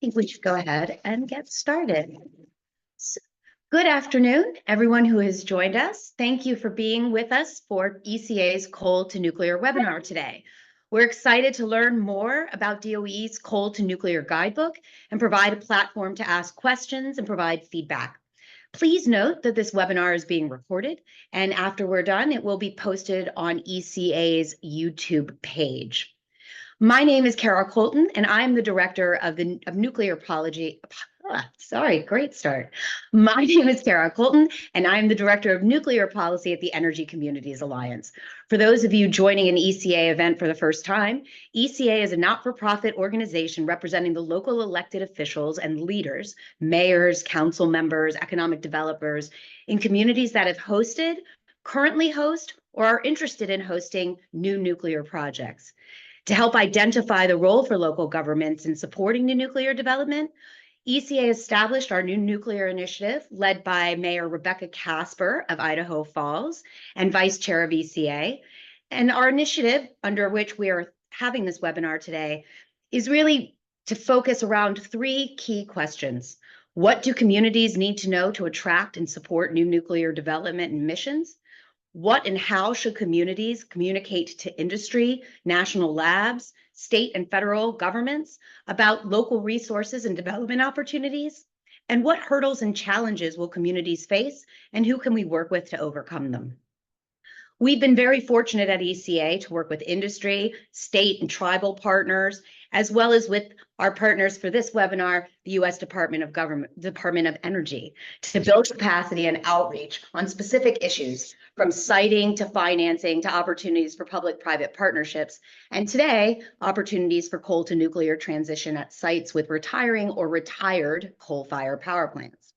think we should go ahead and get started. So, good afternoon, everyone who has joined us. Thank you for being with us for ECA's Coal to Nuclear webinar today. We're excited to learn more about DOE's Coal to Nuclear Guidebook and provide a platform to ask questions and provide feedback. Please note that this webinar is being recorded, and after we're done, it will be posted on ECA's YouTube page. My name is Carol Colton, and I'm the director of nuclear policy. Great start. My name is Carol Colton, and I'm the director of nuclear policy at the Energy Communities Alliance. For those of you joining an ECA event for the first time, ECA is a not-for-profit organization representing the local elected officials and leaders, mayors, council members, economic developers in communities that have hosted, currently host, or are interested in hosting new nuclear projects. To help identify the role for local governments in supporting new nuclear development, ECA established our new nuclear initiative led by Mayor Rebecca Casper of Idaho Falls and Vice Chair of ECA. And our initiative, under which we are having this webinar today, is really to focus around three key questions. What do communities need to know to attract and support new nuclear development and missions? What and how should communities communicate to industry, national labs, state and federal governments about local resources and development opportunities? And what hurdles and challenges will communities face, and who can we work with to overcome them? We've been very fortunate at ECA to work with industry, state and tribal partners, as well as with our partners for this webinar, the U.S. Department of Energy, to build capacity and outreach on specific issues, from siting to financing to opportunities for public-private partnerships, and today, opportunities for coal to nuclear transition at sites with retiring or retired coal-fired power plants.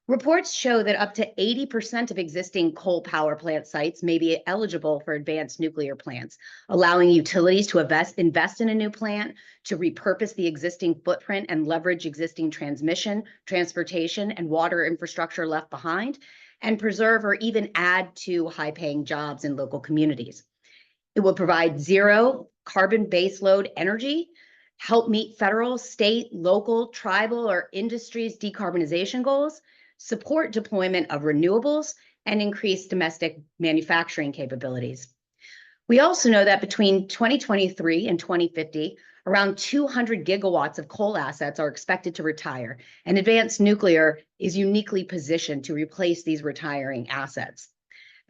Reports show that up to 80% of existing coal power plant sites may be eligible for advanced nuclear plants, allowing utilities to invest in a new plant, to repurpose the existing footprint and leverage existing transmission, transportation, and water infrastructure left behind, and preserve or even add to high-paying jobs in local communities. It will provide zero carbon baseload energy, help meet federal, state, local, tribal, or industries' decarbonization goals, support deployment of renewables, and increase domestic manufacturing capabilities. We also know that between 2023 and 2050, around 200 gigawatts of coal assets are expected to retire, and advanced nuclear is uniquely positioned to replace these retiring assets.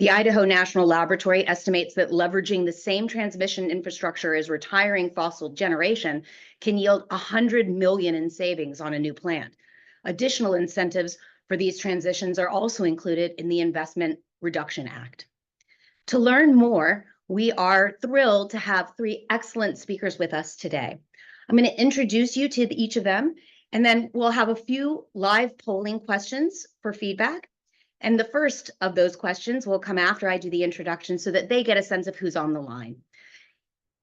The Idaho National Laboratory estimates that leveraging the same transmission infrastructure as retiring fossil generation can yield $100 million in savings on a new plant. Additional incentives for these transitions are also included in the Investment Reduction Act. To learn more, we are thrilled to have three excellent speakers with us today. I'm going to introduce you to each of them, and then we'll have a few live polling questions for feedback. And the first of those questions will come after I do the introduction so that they get a sense of who's on the line.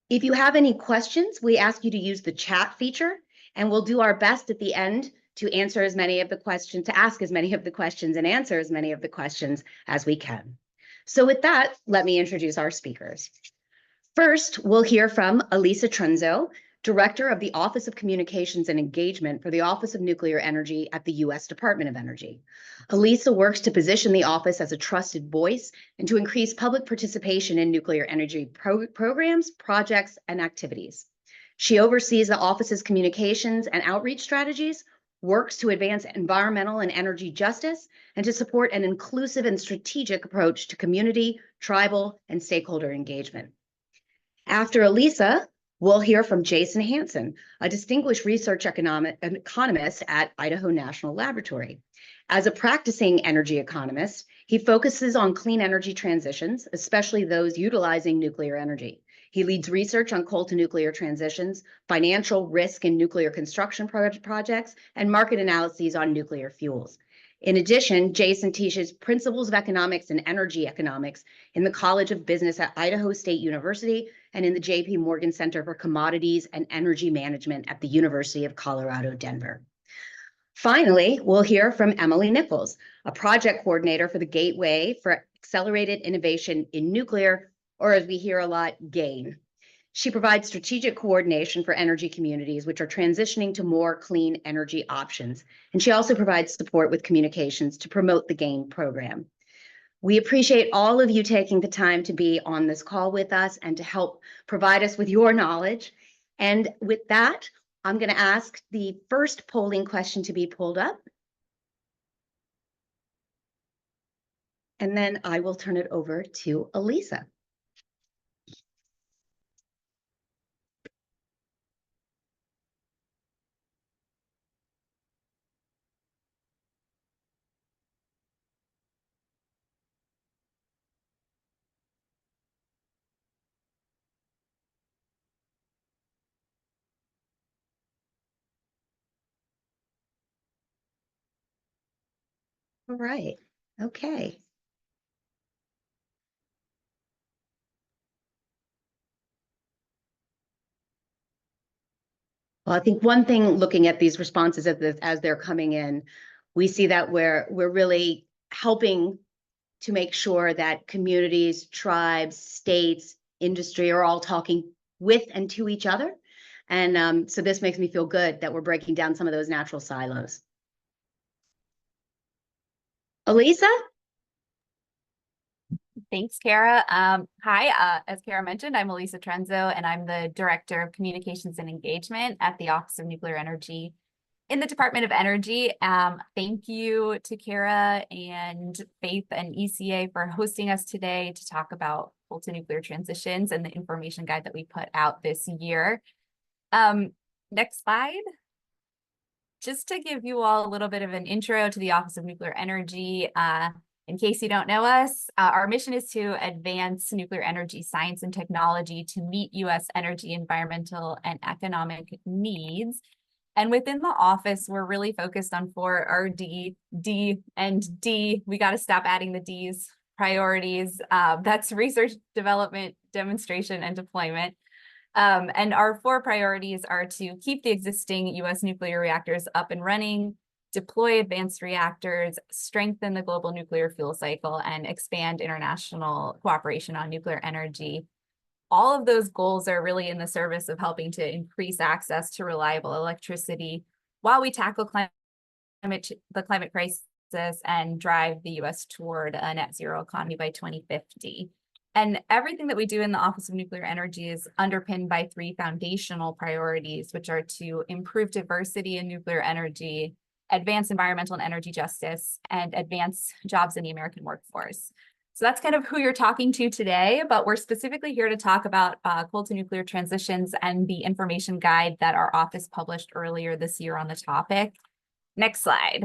If you have any questions, we ask you to use the chat feature, and we'll do our best at the end to answer as many of the questions, to ask as many of the questions and answer as many of the questions as we can. So with that, let me introduce our speakers. First, we'll hear from Elisa Trenzo, Director of the Office of Communications and Engagement for the Office of Nuclear Energy at the U.S. Department of Energy. Elisa works to position the office as a trusted voice and to increase public participation in nuclear energy programs, projects, and activities. She oversees the office's communications and outreach strategies, works to advance environmental and energy justice, and to support an inclusive and strategic approach to community, tribal, and stakeholder engagement. After Elisa, we'll hear from Jason Hansen, a distinguished research economist at Idaho National Laboratory. As a practicing energy economist, he focuses on clean energy transitions, especially those utilizing nuclear energy. He leads research on coal to nuclear transitions, financial risk in nuclear construction projects, and market analyses on nuclear fuels. In addition, Jason teaches principles of economics and energy economics in the College of Business at Idaho State University and in the J.P. Morgan Center for Commodities and Energy Management at the University of Colorado, Denver. Finally, we'll hear from Emily Nichols, a project coordinator for the Gateway for Accelerated Innovation in Nuclear, or as we hear a lot, GAIN. She provides strategic coordination for energy communities, which are transitioning to more clean energy options. And she also provides support with communications to promote the GAIN program. We appreciate all of you taking the time to be on this call with us and to help provide us with your knowledge. And with that, I'm going to ask the first polling question to be pulled up. And then I will turn it over to Elisa. All right. Okay. Well, I think one thing looking at these responses as they're coming in, we see that we're really helping to make sure that communities, tribes, states, industry are all talking with and to each other. And so this makes me feel good that we're breaking down some of those natural silos. Elisa? Thanks, Kara. Hi, as Kara mentioned, I'm Elisa Trenzo, and I'm the Director of Communications and Engagement at the Office of Nuclear Energy in the Department of Energy. Thank you to Kara and Faith and ECA for hosting us today to talk about coal to nuclear transitions and the information guide that we put out this year. Next slide. Just to give you all a little bit of an intro to the Office of Nuclear Energy, in case you don't know us, our mission is to advance nuclear energy science and technology to meet U.S. energy, environmental, and economic needs. And within the office, we're really focused on 4 D, and D. We got to stop adding the D's priorities. That's research, development, demonstration, and deployment. And our 4 priorities are to keep the existing U.S. nuclear reactors up and running, deploy advanced reactors, strengthen the global nuclear fuel cycle, and expand international cooperation on nuclear energy. All of those goals are really in the service of helping to increase access to reliable electricity while we tackle the climate crisis and drive the U.S. toward a net zero economy by 2050. And everything that we do in the Office of Nuclear Energy is underpinned by 3 foundational priorities, which are to improve diversity in nuclear energy, advance environmental and energy justice, and advance jobs in the American workforce. So that's kind of who you're talking to today, but we're specifically here to talk about coal to nuclear transitions and the information guide that our office published earlier this year on the topic. Next slide.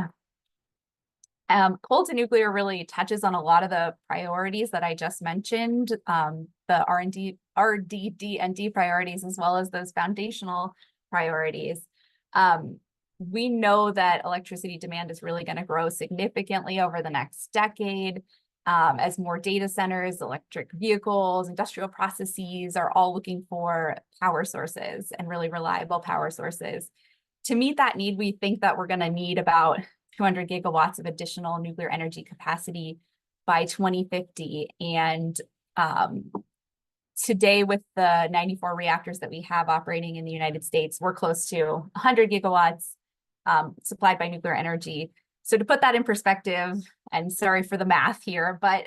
Coal to nuclear really touches on a lot of the priorities that I just mentioned, the RD, D, and D priorities, as well as those foundational priorities. We know that electricity demand is really going to grow significantly over the next decade, as more data centers, electric vehicles, industrial processes are all looking for power sources and really reliable power sources. To meet that need, we think that we're going to need about 200 gigawatts of additional nuclear energy capacity by 2050. And today, with the 94 reactors that we have operating in the United States, we're close to 100 gigawatts supplied by nuclear energy. So to put that in perspective, and sorry for the math here, but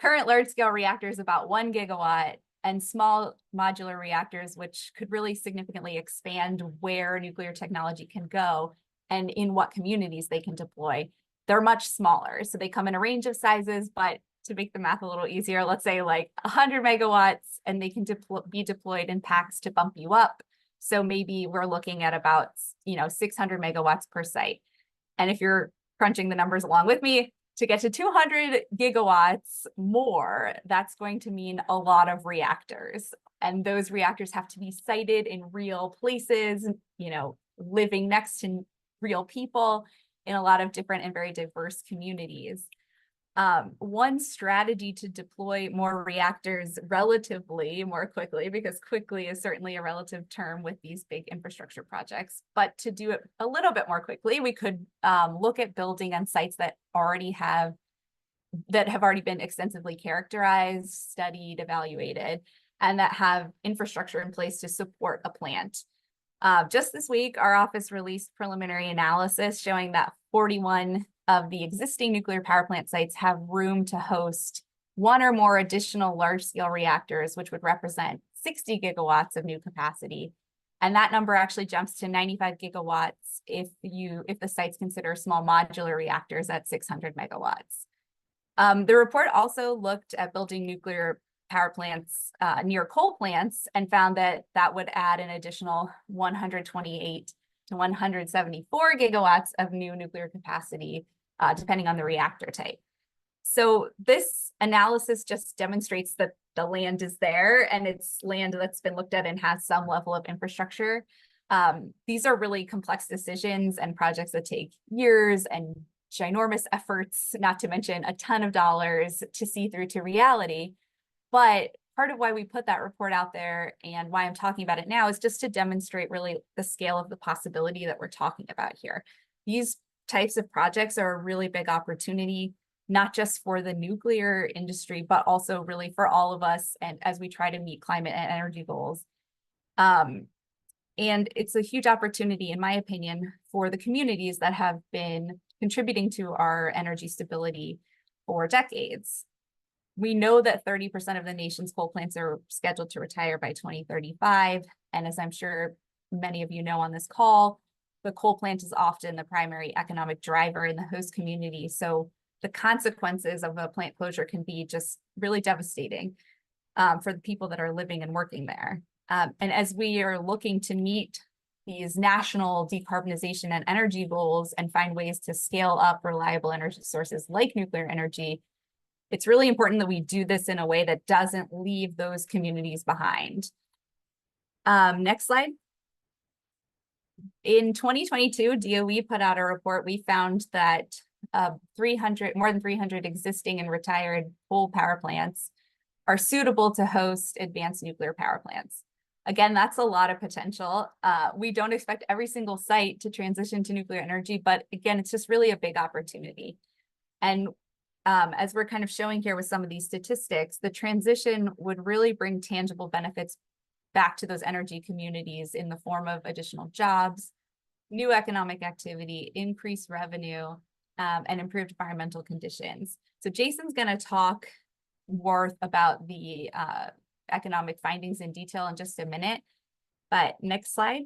current large-scale reactors about 1 gigawatt, and small modular reactors, which could really significantly expand where nuclear technology can go and in what communities they can deploy. They're much smaller. So they come in a range of sizes, but to make the math a little easier, let's say like 100 megawatts, and they can be deployed in packs to bump you up. So maybe we're looking at about 600 megawatts per site. And if you're crunching the numbers along with me, to get to 200 gigawatts more, that's going to mean a lot of reactors. And those reactors have to be sited in real places, living next to real people in a lot of different and very diverse communities. One strategy to deploy more reactors relatively more quickly, because quickly is certainly a relative term with these big infrastructure projects, but to do it a little bit more quickly, we could look at building on sites that have already been extensively characterized, studied, evaluated. and that have infrastructure in place to support a plant. Just this week, our office released preliminary analysis showing that 41 of the existing nuclear power plant sites have room to host one or more additional large-scale reactors, which would represent 60 gigawatts of new capacity. And that number actually jumps to 95 gigawatts if the sites consider small modular reactors at 600 megawatts. The report also looked at building nuclear power plants near coal plants and found that that would add an additional 128 to 174 gigawatts of new nuclear capacity, depending on the reactor type. So this analysis just demonstrates that the land is there and it's land that's been looked at and has some level of infrastructure. These are really complex decisions and projects that take years and ginormous efforts, not to mention a ton of dollars to see through to reality. But part of why we put that report out there and why I'm talking about it now is just to demonstrate really the scale of the possibility that we're talking about here. These types of projects are a really big opportunity, not just for the nuclear industry, but also really for all of us and as we try to meet climate and energy goals. And it's a huge opportunity, in my opinion, for the communities that have been contributing to our energy stability for decades. We know that 30% of the nation's coal plants are scheduled to retire by 2035. And as I'm sure many of you know on this call, the coal plant is often the primary economic driver in the host community. So the consequences of a plant closure can be just really devastating for the people that are living and working there. And as we are looking to meet these national decarbonization and energy goals and find ways to scale up reliable energy sources like nuclear energy, it's really important that we do this in a way that doesn't leave those communities behind. Next slide. In 2022, DOE put out a report. We found that more than 300 existing and retired coal power plants are suitable to host advanced nuclear power plants. Again, that's a lot of potential. We don't expect every single site to transition to nuclear energy, but again, it's just really a big opportunity. And as we're kind of showing here with some of these statistics, the transition would really bring tangible benefits back to those energy communities in the form of additional jobs, new economic activity, increased revenue, and improved environmental conditions. So Jason's going to talk more about the economic findings in detail in just a minute. But next slide.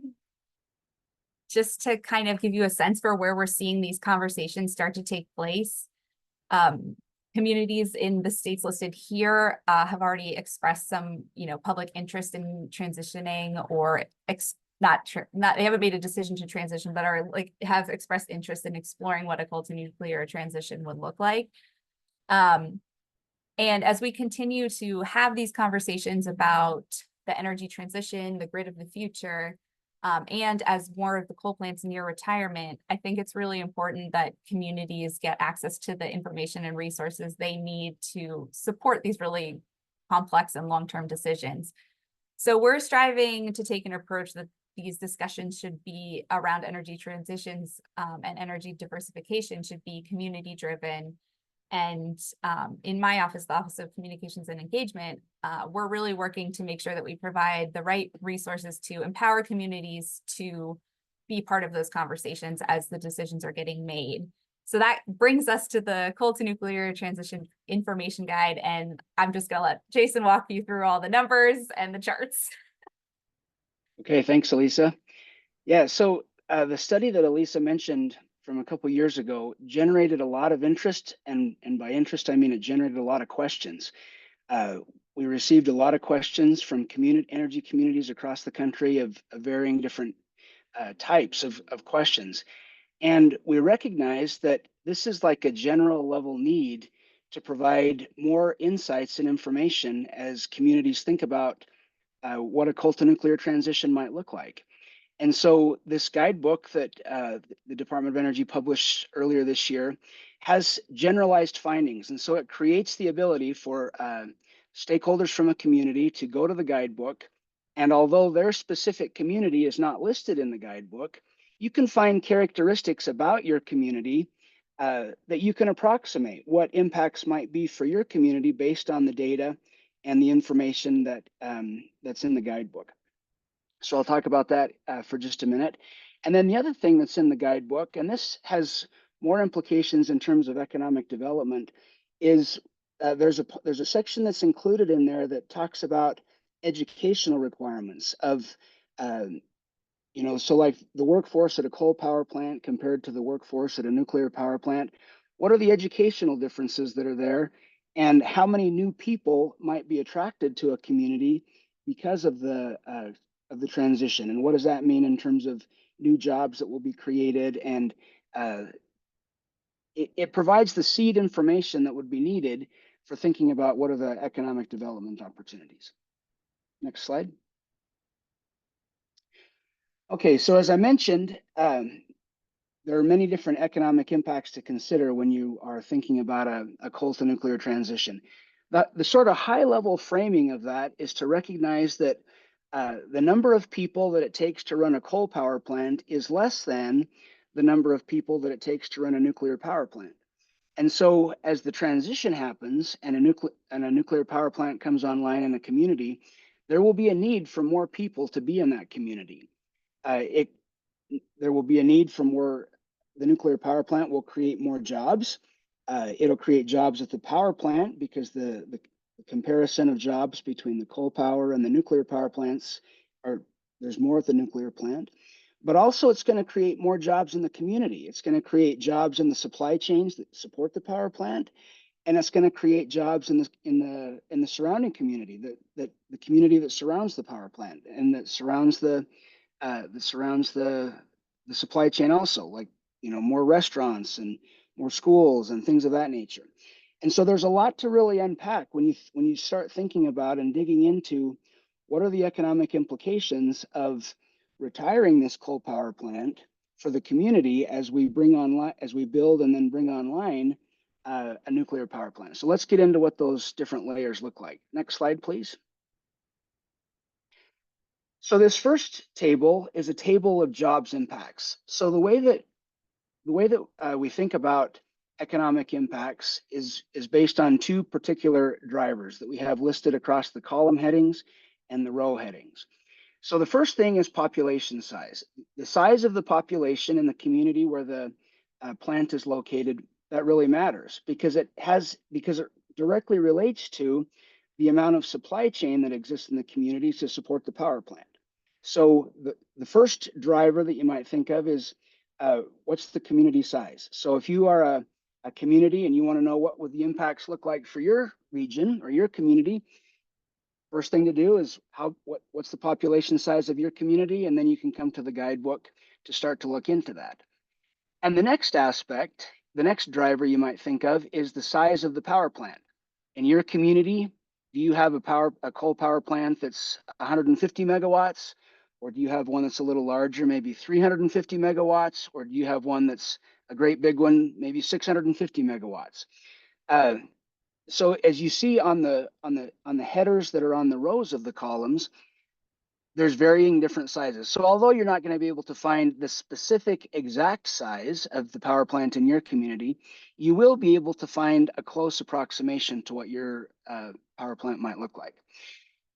Just to kind of give you a sense for where we're seeing these conversations start to take place. Communities in the states listed here have already expressed some, public interest in transitioning, or they haven't made a decision to transition, but have expressed interest in exploring what a coal to nuclear transition would look like. And as we continue to have these conversations about the energy transition, the grid of the future, and as more of the coal plants near retirement, I think it's really important that communities get access to the information and resources they need to support these really complex and long-term decisions. So we're striving to take an approach that these discussions should be around energy transitions and energy diversification should be community-driven. And in my office, the Office of Communications and Engagement, we're really working to make sure that we provide the right resources to empower communities to be part of those conversations as the decisions are getting made. So that brings us to the Coal to Nuclear Transition Information Guide. And I'm just going to let Jason walk you through all the numbers and the charts. Okay, thanks, Elisa. Yeah, so the study that Elisa mentioned from a couple years ago generated a lot of interest, and by interest I mean it generated a lot of questions. We received a lot of questions from energy communities across the country of varying different types of questions, and we recognize that this is like a general level need to provide more insights and information as communities think about what a coal to nuclear transition might look like. And so this guidebook that the Department of Energy published earlier this year has generalized findings. And so it creates the ability for stakeholders from a community to go to the guidebook. And although their specific community is not listed in the guidebook, you can find characteristics about your community that you can approximate what impacts might be for your community based on the data and the information that that's in the guidebook. So I'll talk about that for just a minute. And then the other thing that's in the guidebook, and this has more implications in terms of economic development, is there's a section that's included in there that talks about educational requirements of so like the workforce at a coal power plant compared to the workforce at a nuclear power plant. What are the educational differences that are there, and how many new people might be attracted to a community because of the transition, and what does that mean in terms of new jobs that will be created? And it provides the seed information that would be needed for thinking about what are the economic development opportunities. Next slide. Okay, so as I mentioned, there are many different economic impacts to consider when you are thinking about a coal to nuclear transition. The sort of high level framing of that is to recognize that the number of people that it takes to run a coal power plant is less than the number of people that it takes to run a nuclear power plant. And so as the transition happens and a nuclear power plant comes online in a community, there will be a need for more people to be in that community. There will be a need for more. The nuclear power plant will create more jobs. It'll create jobs at the power plant because the comparison of jobs between the coal power and the nuclear power plants there's more at the nuclear plant. But also it's going to create more jobs in the community. It's going to create jobs in the supply chains that support the power plant, and it's going to create jobs in the surrounding community, that the community that surrounds the power plant and that surrounds the supply chain also, like more restaurants and more schools and things of that nature. And so there's a lot to really unpack when you start thinking about and digging into what are the economic implications of retiring this coal power plant for the community as we build and then bring online a nuclear power plant. So let's get into what those different layers look like. Next slide, please. So this first table is a table of jobs impacts. So the way that we think about economic impacts is based on two particular drivers that we have listed across the column headings and the row headings. So the first thing is population size. The size of the population in the community where the plant is located, that really matters because it directly relates to the amount of supply chain that exists in the community to support the power plant. So the first driver that you might think of is what's the community size? So if you are a community and you want to know what would the impacts look like for your region or your community, first thing to do is what's the population size of your community, and then you can come to the guidebook to start to look into that. And the next aspect, the next driver you might think of is the size of the power plant. In your community, do you have a coal power plant that's 150 megawatts? Or do you have one that's a little larger, maybe 350 megawatts? Or do you have one that's a great big one, maybe 650 megawatts? So as you see on the headers that are on the rows of the columns, there's varying different sizes. So although you're not going to be able to find the specific exact size of the power plant in your community, you will be able to find a close approximation to what your power plant might look like.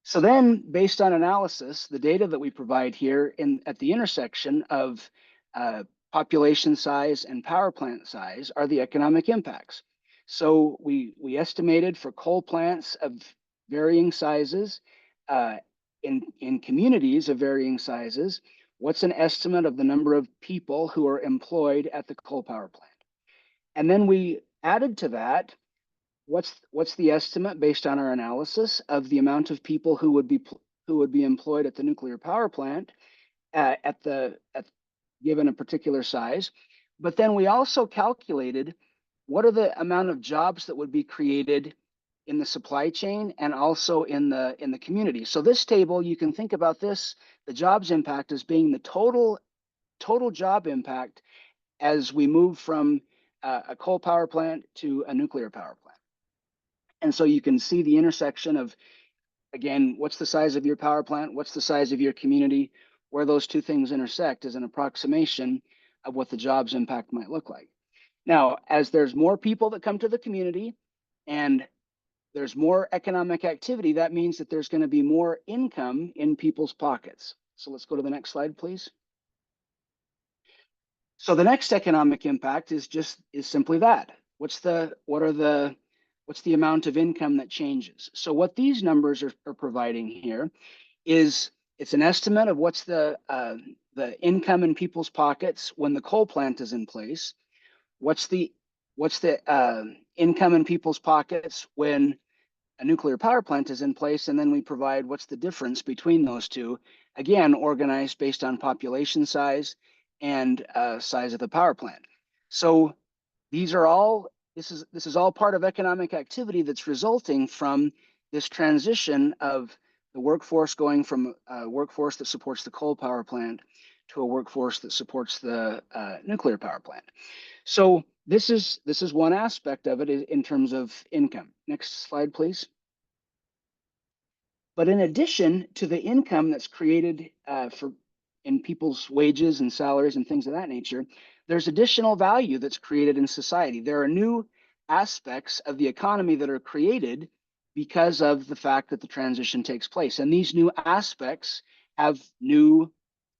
So then, based on analysis, the data that we provide here at the intersection of population size and power plant size are the economic impacts. So we estimated for coal plants of varying sizes, in communities of varying sizes, what's an estimate of the number of people who are employed at the coal power plant? And then we added to that, what's the estimate based on our analysis of the amount of people who would be employed at the nuclear power plant given a particular size. But then we also calculated what are the amount of jobs that would be created in the supply chain and also in the community. So this table, you can think about this, the jobs impact as being the total job impact as we move from a coal power plant to a nuclear power plant. And so you can see the intersection of, again, what's the size of your power plant? What's the size of your community? Where those two things intersect is an approximation of what the jobs impact might look like. Now, as there's more people that come to the community and there's more economic activity, that means that there's going to be more income in people's pockets. So let's go to the next slide, please. So the next economic impact is simply that. What's the amount of income that changes? So what these numbers are providing here is it's an estimate of what's the income in people's pockets when the coal plant is in place. What's the income in people's pockets when a nuclear power plant is in place, and then we provide what's the difference between those two, again, organized based on population size and size of the power plant. So these are all, this is all part of economic activity that's resulting from this transition of the workforce going from a workforce that supports the coal power plant to a workforce that supports the nuclear power plant. So this is one aspect of it in terms of income. Next slide, please. But in addition to the income that's created in people's wages and salaries and things of that nature, there's additional value that's created in society. There are new aspects of the economy that are created because of the fact that the transition takes place. And these new aspects have new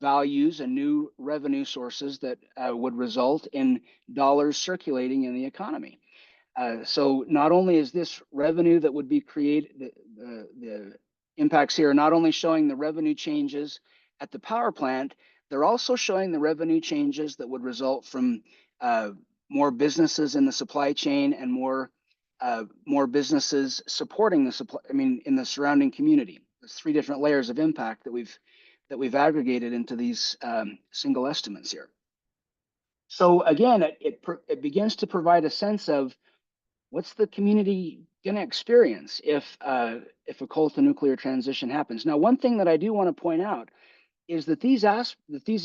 values and new revenue sources that would result in dollars circulating in the economy. So not only is this revenue that would be created, the impacts here are not only showing the revenue changes at the power plant, they're also showing the revenue changes that would result from more businesses in the supply chain and more businesses supporting the supply, in the surrounding community. There's three different layers of impact that we've aggregated into these single estimates here. So again, it begins to provide a sense of what's the community going to experience if a coal to nuclear transition happens. Now, one thing that I do want to point out is that these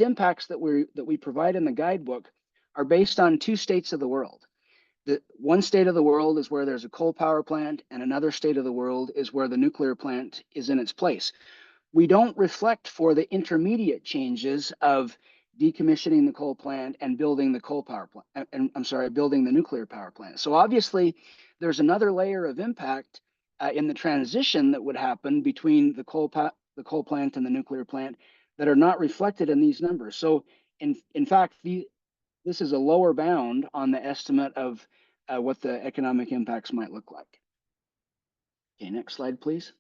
impacts that we provide in the guidebook are based on two states of the world. The one state of the world is where there's a coal power plant, and another state of the world is where the nuclear plant is in its place. We don't reflect for the intermediate changes of decommissioning the coal plant and building the coal power plant, and building the nuclear power plant. So obviously, there's another layer of impact in the transition that would happen between the coal plant and the nuclear plant that are not reflected in these numbers. So in fact, this is a lower bound on the estimate of what the economic impacts might look like. Okay, next slide, please.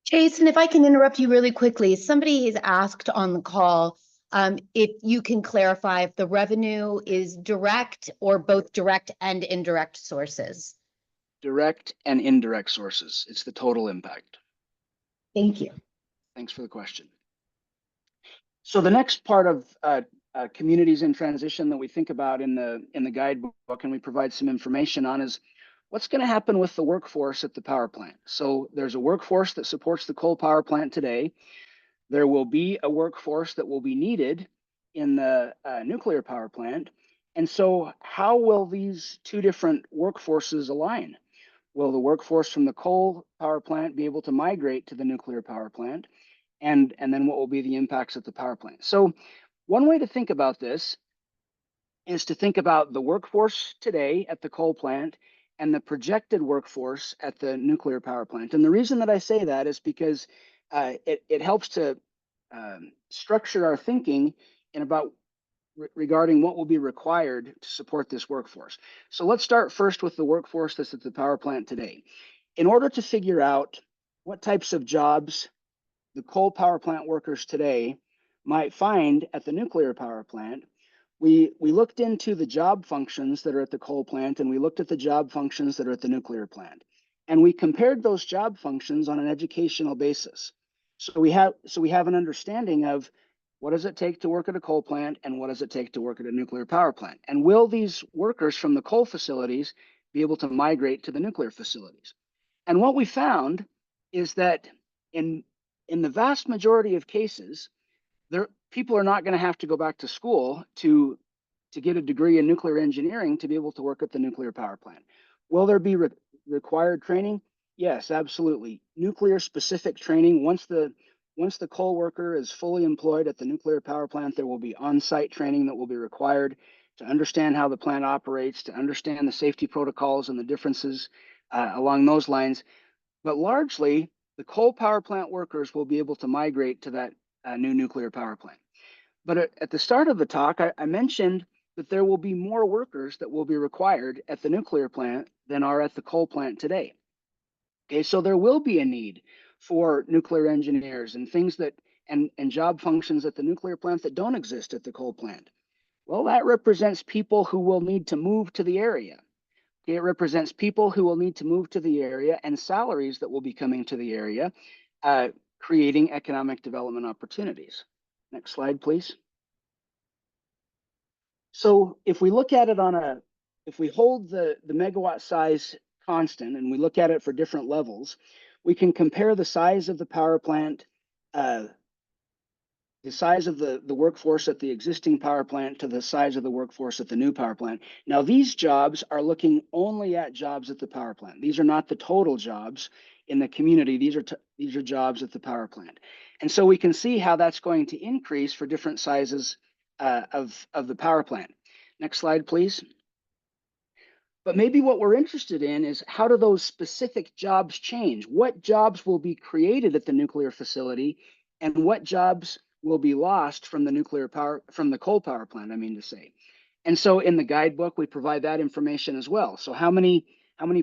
Jason, if I can interrupt you really quickly, somebody has asked on the call if you can clarify if the revenue is direct or both direct and indirect sources. Direct and indirect sources. It's the total impact. Thank you. Thanks for the question. So the next part of communities in transition that we think about in the guidebook and we provide some information on is what's going to happen with the workforce at the power plant. So there's a workforce that supports the coal power plant today. There will be a workforce that will be needed in the nuclear power plant. And so how will these two different workforces align? Will the workforce from the coal power plant be able to migrate to the nuclear power plant? And then what will be the impacts at the power plant? So one way to think about this is to think about the workforce today at the coal plant and the projected workforce at the nuclear power plant. And the reason that I say that is because it helps to structure our thinking in about regarding what will be required to support this workforce. So let's start first with the workforce that's at the power plant today. In order to figure out what types of jobs the coal power plant workers today might find at the nuclear power plant, we looked into the job functions that are at the coal plant, and we looked at the job functions that are at the nuclear plant. And we compared those job functions on an educational basis. So we have an understanding of what does it take to work at a coal plant and what does it take to work at a nuclear power plant? And will these workers from the coal facilities be able to migrate to the nuclear facilities? And what we found is that in the vast majority of cases, people are not going to have to go back to school to get a degree in nuclear engineering to be able to work at the nuclear power plant. Will there be required training? Yes, absolutely. Nuclear specific training. Once the coal worker is fully employed at the nuclear power plant, there will be on-site training that will be required to understand how the plant operates, to understand the safety protocols and the differences along those lines. But largely, the coal power plant workers will be able to migrate to that new nuclear power plant. But at the start of the talk, I mentioned that there will be more workers that will be required at the nuclear plant than are at the coal plant today. Okay, so there will be a need for nuclear engineers and things that and job functions at the nuclear plant that don't exist at the coal plant. Well, that represents people who will need to move to the area. Okay, it represents people who will need to move to the area and salaries that will be coming to the area, creating economic development opportunities. Next slide, please. So if we look at it if we hold the megawatt size constant and we look at it for different levels, we can compare the size of the power plant, the size of the workforce at the existing power plant to the size of the workforce at the new power plant. Now, these jobs are looking only at jobs at the power plant. These are not the total jobs in the community. These are jobs at the power plant. And so we can see how that's going to increase for different sizes of the power plant. Next slide, please. But maybe what we're interested in is how do those specific jobs change? What jobs will be created at the nuclear facility and what jobs will be lost from the coal power plant, I mean to say. And so in the guidebook, we provide that information as well. So how many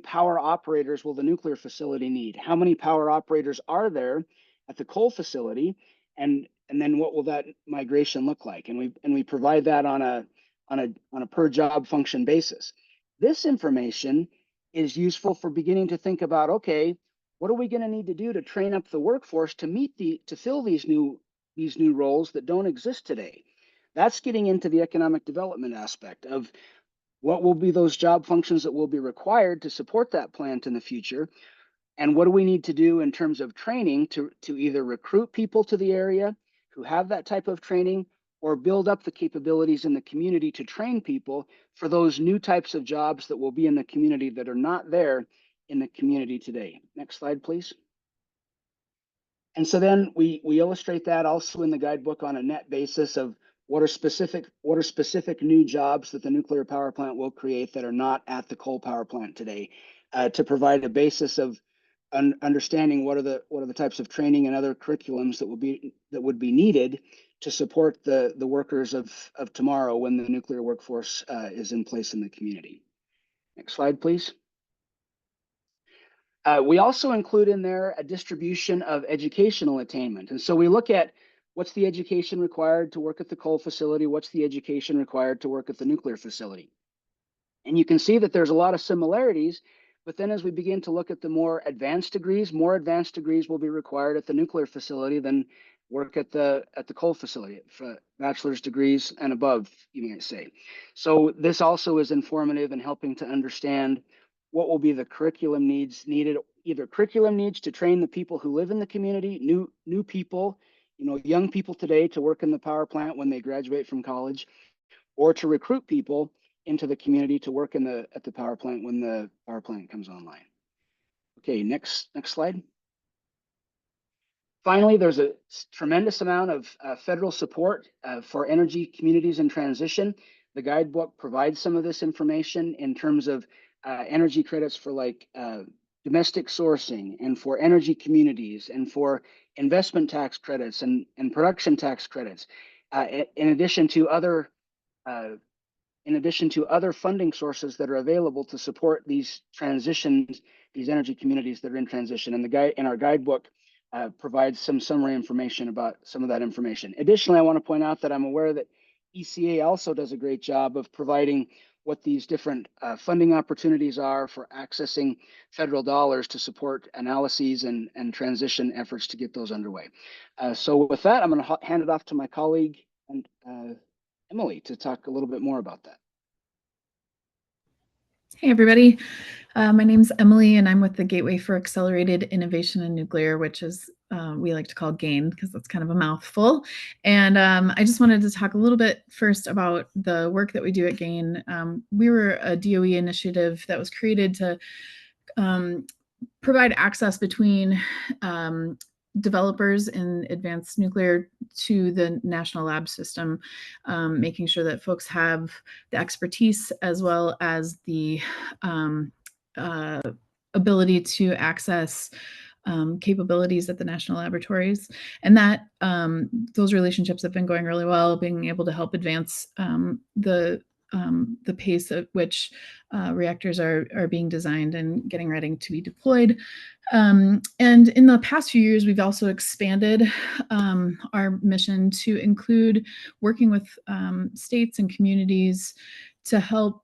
power operators will the nuclear facility need? How many power operators are there at the coal facility? And then what will that migration look like? And we provide that on a per job function basis. This information is useful for beginning to think about, okay, what are we going to need to do to train up the workforce to fill these new roles that don't exist today? That's getting into the economic development aspect of what will be those job functions that will be required to support that plant in the future. And what do we need to do in terms of training to either recruit people to the area who have that type of training or build up the capabilities in the community to train people for those new types of jobs that will be in the community that are not there in the community today. Next slide, please. And so then we illustrate that also in the guidebook on a net basis of what are specific new jobs that the nuclear power plant will create that are not at the coal power plant today, to provide a basis of understanding what are the types of training and other curriculums that would be needed to support the workers of tomorrow when the nuclear workforce is in place in the community. Next slide, please. We also include in there a distribution of educational attainment. And so we look at what's the education required to work at the coal facility, what's the education required to work at the nuclear facility. And you can see that there's a lot of similarities, but then as we begin to look at the more advanced degrees will be required at the nuclear facility than work at the coal facility, for bachelor's degrees and above, you might say. So this also is informative in helping to understand what will be the curriculum needs needed, either curriculum needs to train the people who live in the community, new people, young people today to work in the power plant when they graduate from college, or to recruit people into the community to work at the power plant when the power plant comes online. Okay, next slide. Finally, there's a tremendous amount of federal support for energy communities in transition. The guidebook provides some of this information in terms of energy credits for domestic sourcing and for energy communities and for investment tax credits and production tax credits, in addition to other funding sources that are available to support these transitions, these energy communities that are in transition. And our guidebook provides some summary information about some of that information. Additionally, I want to point out that I'm aware that ECA also does a great job of providing what these different funding opportunities are for accessing federal dollars to support analyses and transition efforts to get those underway. So with that, I'm going to hand it off to my colleague and Emily to talk a little bit more about that. Hey, everybody. My name's Emily, and I'm with the Gateway for Accelerated Innovation in Nuclear, which is we like to call GAIN because that's kind of a mouthful. And I just wanted to talk a little bit first about the work that we do at GAIN. We were a DOE initiative that was created to provide access between developers in advanced nuclear to the national lab system, making sure that folks have the expertise as well as the ability to access capabilities at the national laboratories, and that those relationships have been going really well, being able to help advance the pace at which reactors are being designed and getting ready to be deployed. And in the past few years, we've also expanded our mission to include working with states and communities to help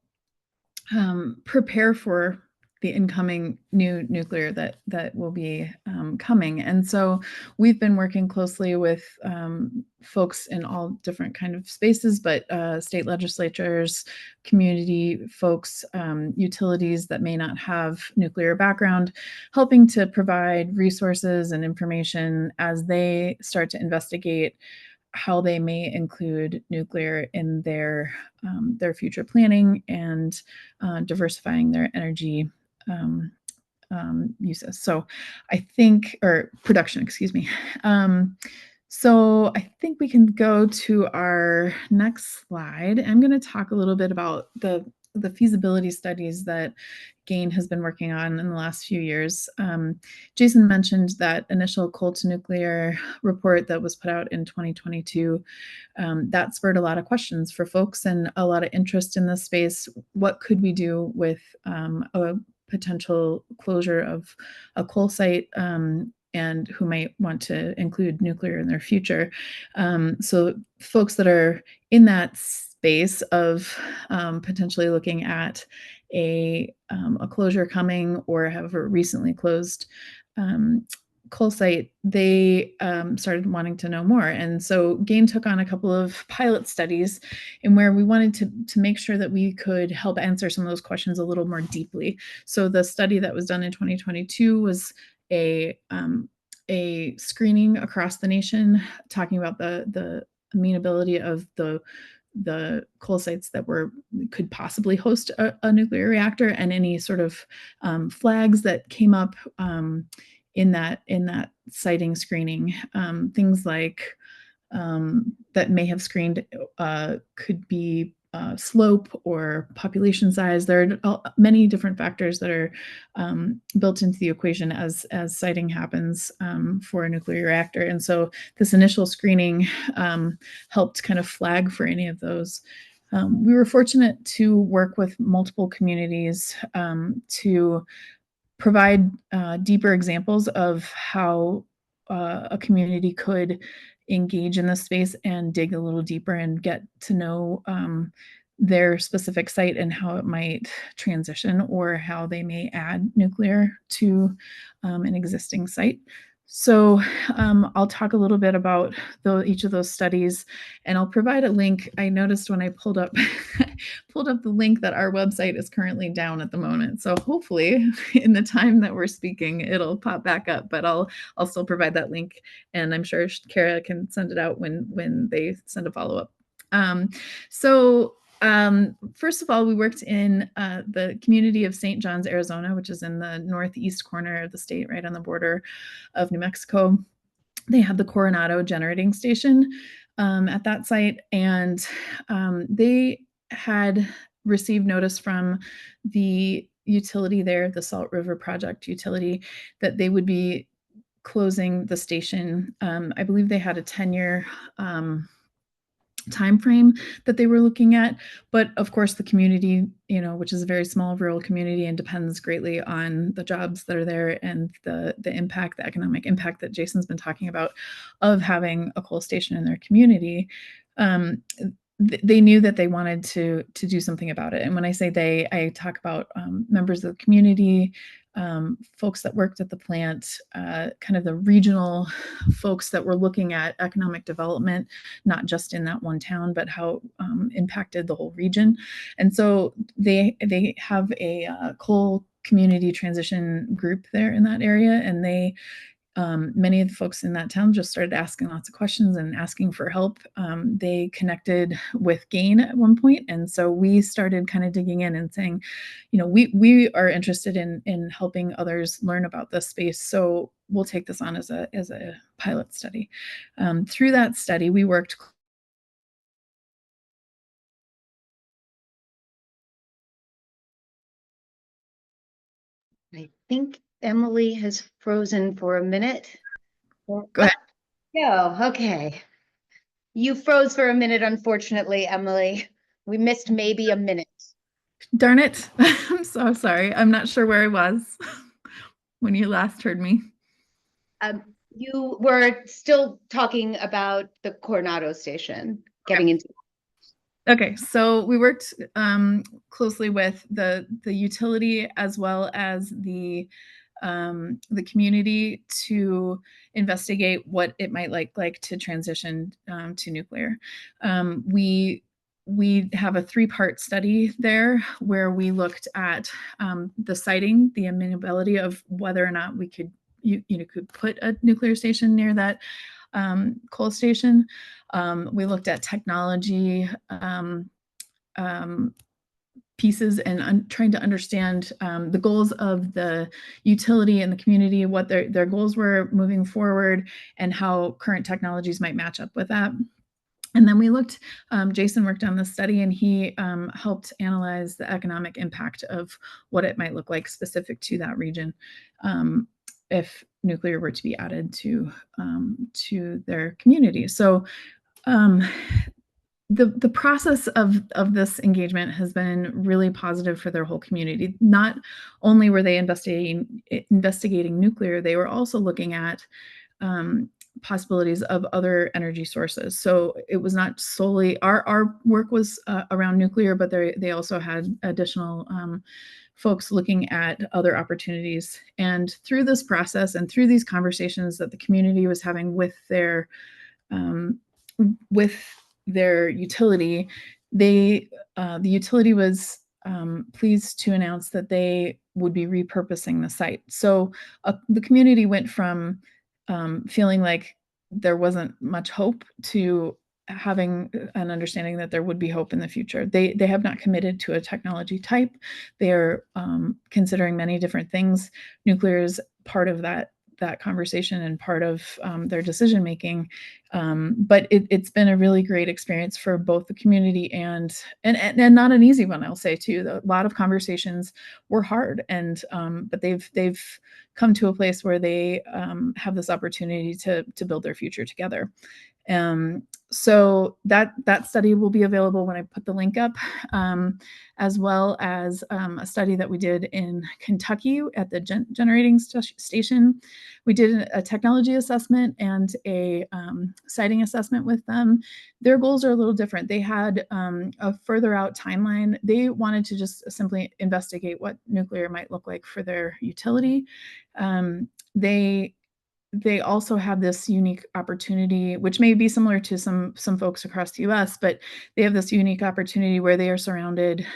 prepare for the incoming new nuclear that will be coming. And so we've been working closely with folks in all different kind of spaces, but state legislatures, community folks, utilities that may not have nuclear background, helping to provide resources and information as they start to investigate how they may include nuclear in their future planning and diversifying their energy uses. So I think, or production, excuse me. So I think we can go to our next slide. I'm going to talk a little bit about the feasibility studies that GAIN has been working on in the last few years. Jason mentioned that initial coal to nuclear report that was put out in 2022. That spurred a lot of questions for folks and a lot of interest in this space. What could we do with a potential closure of a coal site and who might want to include nuclear in their future? So folks that are in that space of potentially looking at a closure coming or have a recently closed coal site, they started wanting to know more. And so GAIN took on a couple of pilot studies in where we wanted to make sure that we could help answer some of those questions a little more deeply. So the study that was done in 2022 was a screening across the nation, talking about the amenability of the coal sites that could possibly host a nuclear reactor, and any sort of flags that came up in that siting screening. Things like that may have screened could be slope or population size. There are many different factors that are built into the equation as siting happens for a nuclear reactor. And so this initial screening helped kind of flag for any of those. We were fortunate to work with multiple communities to provide deeper examples of how a community could engage in this space and dig a little deeper and get to know their specific site and how it might transition or how they may add nuclear to an existing site. So I'll talk a little bit about each of those studies, and I'll provide a link. I noticed when I pulled up the link that our website is currently down at the moment. So hopefully in the time that we're speaking, it'll pop back up, but I'll still provide that link, and I'm sure Kara can send it out when they send a follow-up. First of all, we worked in the community of St. John's, Arizona, which is in the northeast corner of the state, right on the border of New Mexico. They had the Coronado generating station at that site, and they had received notice from the utility there, the Salt River Project utility, that they would be closing the station. I believe they had a 10-year time frame that they were looking at, but of course the community, which is a very small rural community and depends greatly on the jobs that are there and the impact, the economic impact that Jason's been talking about of having a coal station in their community. They knew that they wanted to do something about it. And when I say they, I talk about members of the community, folks that worked at the plant, kind of the regional folks that were looking at economic development, not just in that one town, but how impacted the whole region. And so they have a coal community transition group there in that area, and they many of the folks in that town just started asking lots of questions and asking for help. They connected with GAIN at one point, and so we started kind of digging in and saying, we are interested in helping others learn about this space, so we'll take this on as a pilot study. Through that study, we worked I think Emily has frozen for a minute. Go ahead. Oh, okay. You froze for a minute, unfortunately, Emily. We missed maybe a minute. Darn it. I'm so sorry. I'm not sure where I was when you last heard me. You were still talking about the Coronado station, getting into. Okay, so we worked closely with the utility as well as the community to investigate what it might like to transition to nuclear. We have a 3-part study there where we looked at the siting, the amenability of whether or not we could could put a nuclear station near that coal station. We looked at technology pieces and trying to understand the goals of the utility and the community, what their goals were moving forward, and how current technologies might match up with that. And then we looked, Jason worked on this study and he helped analyze the economic impact of what it might look like specific to that region if nuclear were to be added to their community. So the process of this engagement has been really positive for their whole community. Not only were they investigating nuclear, they were also looking at possibilities of other energy sources. So it was not solely our work was around nuclear, but they also had additional folks looking at other opportunities. And through this process and through these conversations that the community was having with their utility, the utility was pleased to announce that they would be repurposing the site. So the community went from feeling like there wasn't much hope to having an understanding that there would be hope in the future. They have not committed to a technology type. They're considering many different things. Nuclear is part of that conversation and part of their decision making. But it's been a really great experience for both the community and not an easy one, I'll say too. A lot of conversations were hard, and but they've come to a place where they have this opportunity to build their future together. So that study will be available when I put the link up, as well as a study that we did in Kentucky at the generating station. We did a technology assessment and a siting assessment with them. Their goals are a little different. They had a further out timeline. They wanted to just simply investigate what nuclear might look like for their utility. They also have this unique opportunity, which may be similar to some folks across the US, but they have this unique opportunity where they are surrounded,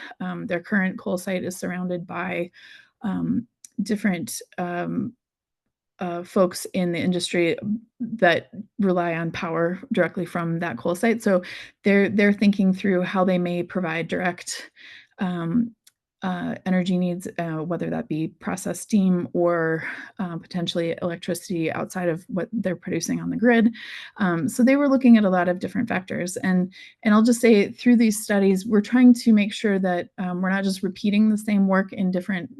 their current coal site is surrounded by different folks in the industry that rely on power directly from that coal site. So they're thinking through how they may provide direct energy needs, whether that be processed steam or potentially electricity outside of what they're producing on the grid. So they were looking at a lot of different factors. And I'll just say through these studies, we're trying to make sure that we're not just repeating the same work in different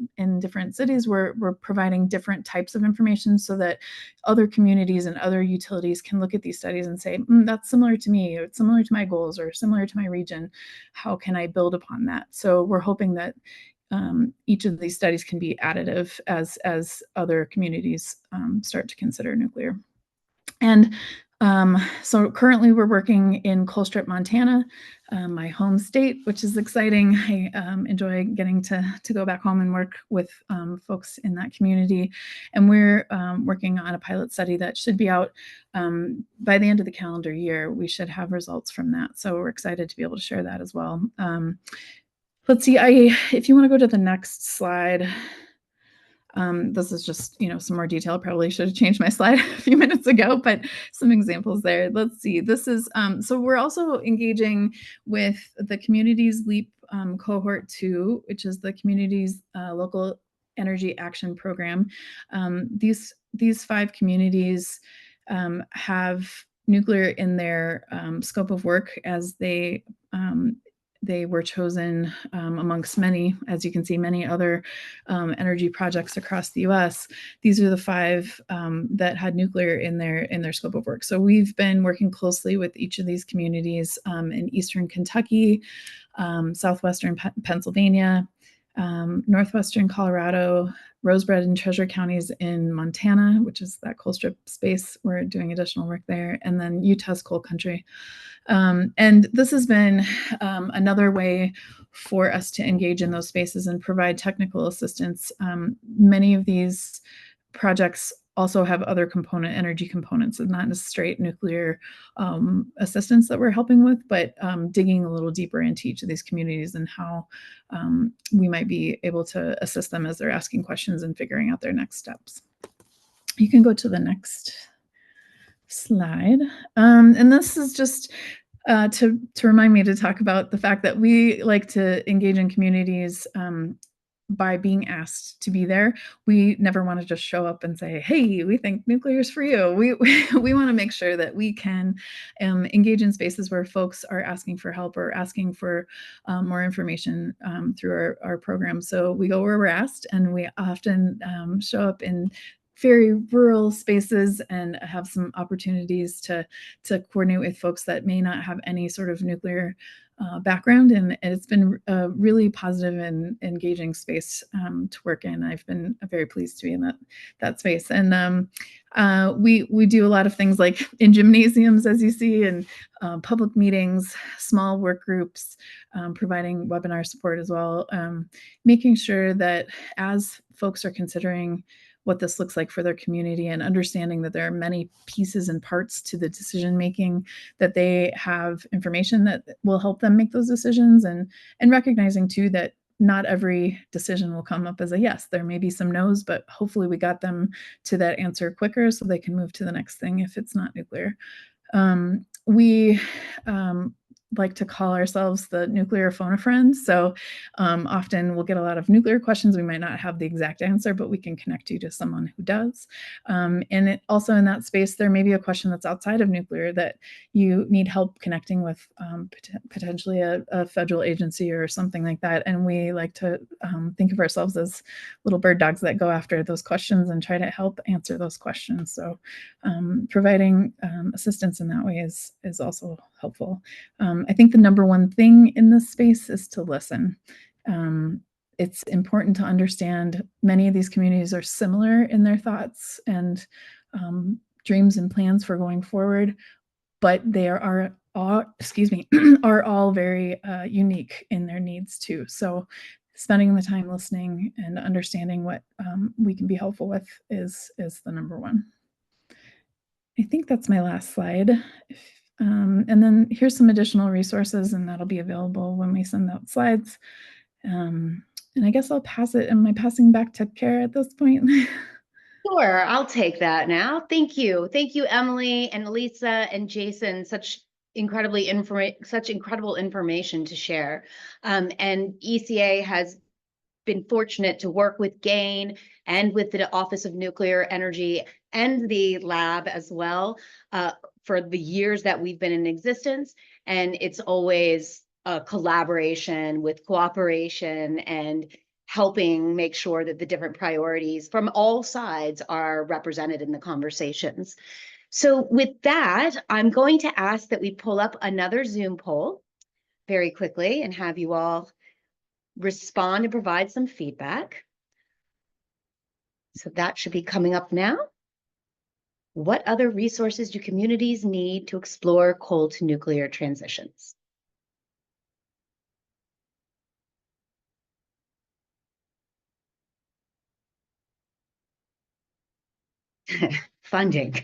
cities. We're providing different types of information so that other communities and other utilities can look at these studies and say, that's similar to me, or it's similar to my goals, or similar to my region. How can I build upon that? So we're hoping that each of these studies can be additive as other communities start to consider nuclear. And so currently we're working in Colstrip, Montana, my home state, which is exciting. I enjoy getting to go back home and work with folks in that community. And we're working on a pilot study that should be out by the end of the calendar year. We should have results from that. So we're excited to be able to share that as well. Let's see, if you want to go to the next slide, this is just, some more detail. Probably should have changed my slide a few minutes ago, but some examples there. Let's see, this is, so we're also engaging with the Communities LEAP Cohort 2, which is the Communities Local Energy Action Program. These 5 communities have nuclear in their scope of work as they they were chosen amongst many, as you can see, many other energy projects across the U.S. These are the 5 that had nuclear in their scope of work. So we've been working closely with each of these communities in Eastern Kentucky, Southwestern Pennsylvania, Northwestern Colorado, Rosebud and Treasure counties in Montana, which is that coal strip space. We're doing additional work there, and then Utah's coal country. And this has been another way for us to engage in those spaces and provide technical assistance. Many of these projects also have other energy components, and not just straight nuclear assistance that we're helping with, but digging a little deeper into each of these communities and how we might be able to assist them as they're asking questions and figuring out their next steps. You can go to the next slide. And this is just to remind me to talk about the fact that we like to engage in communities by being asked to be there. We never want to just show up and say, hey, we think nuclear is for you. We want to make sure that we can engage in spaces where folks are asking for help or asking for more information through our program. So we go where we're asked, and we often show up in very rural spaces and have some opportunities to coordinate with folks that may not have any sort of nuclear background, and it's been a really positive and engaging space to work in. I've been very pleased to be in that space, and we do a lot of things like in gymnasiums, as you see, and public meetings, small work groups, providing webinar support as well, making sure that as folks are considering what this looks like for their community and understanding that there are many pieces and parts to the decision making, that they have information that will help them make those decisions, and recognizing too that not every decision will come up as a yes. There may be some no's, but hopefully we got them to that answer quicker so they can move to the next thing if it's not nuclear. We like to call ourselves the nuclear phone a friend. So often we'll get a lot of nuclear questions. We might not have the exact answer, but we can connect you to someone who does. And also in that space, there may be a question that's outside of nuclear that you need help connecting with potentially a federal agency or something like that. And we like to think of ourselves as little bird dogs that go after those questions and try to help answer those questions. So providing assistance in that way is also helpful. I think the number one thing in this space is to listen. It's important to understand many of these communities are similar in their thoughts and dreams and plans for going forward, but they are all, are all very unique in their needs too. So spending the time listening and understanding what we can be helpful with is the number one. I think that's my last slide. And then here's some additional resources, and that'll be available when we send out slides. And I guess I'll pass it. Am I passing back to Kara at this point? Sure, I'll take that now. Thank you. Thank you, Emily and Lisa and Jason. Such incredible information to share. And ECA has been fortunate to work with GAIN and with the Office of Nuclear Energy and the lab as well for the years that we've been in existence. And it's always a collaboration with cooperation and helping make sure that the different priorities from all sides are represented in the conversations. So with that, I'm going to ask that we pull up another Zoom poll very quickly and have you all respond and provide some feedback. So that should be coming up now. What other resources do communities need to explore coal to nuclear transitions? Funding.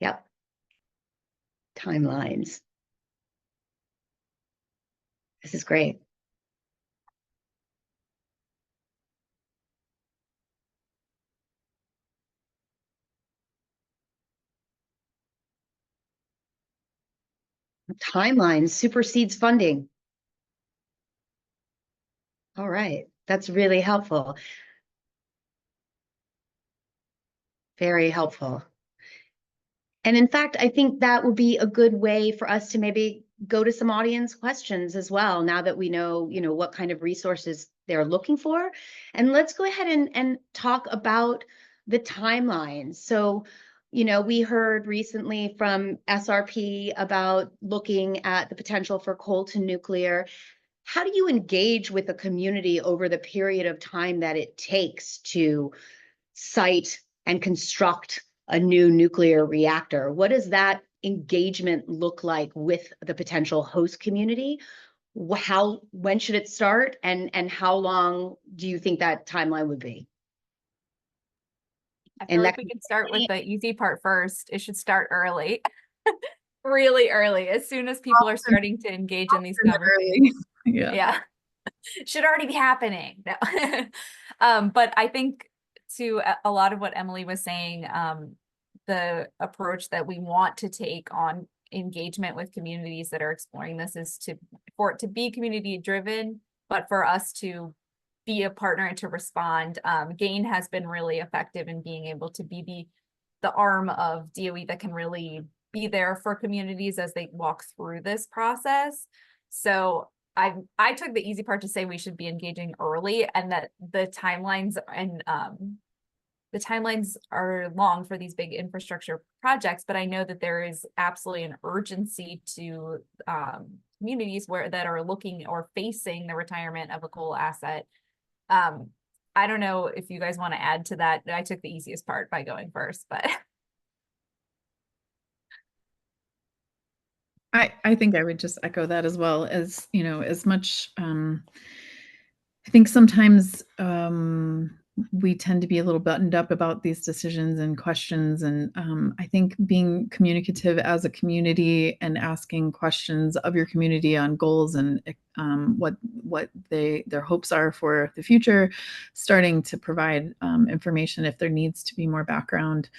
Yep. Timelines. This is great. Timeline supersedes funding. All right, that's really helpful. Very helpful. And in fact, I think that would be a good way for us to maybe go to some audience questions as well, now that we know, what kind of resources they're looking for. And let's go ahead and talk about the timelines. So, we heard recently from SRP about looking at the potential for coal to nuclear. How do you engage with the community over the period of time that it takes to site and construct a new nuclear reactor? What does that engagement look like with the potential host community? When should it start, and how long do you think that timeline would be? I feel like we can start with the easy part first. It should start early, really early, as soon as people are starting to engage in these conversations. Yeah. Should already be happening. No. But I think to a lot of what Emily was saying, the approach that we want to take on engagement with communities that are exploring this is for it to be community driven, but for us to be a partner and to respond. GAIN has been really effective in being able to be the arm of DOE that can really be there for communities as they walk through this process. So I took the easy part to say we should be engaging early, and that the timelines are long for these big infrastructure projects, but I know that there is absolutely an urgency to communities that are looking or facing the retirement of a coal asset. I don't know if you guys want to add to that. I took the easiest part by going first, but I think I would just echo that as well. As as much I think sometimes we tend to be a little buttoned up about these decisions and questions, and I think being communicative as a community and asking questions of your community on goals and what their hopes are for the future, starting to provide information if there needs to be more background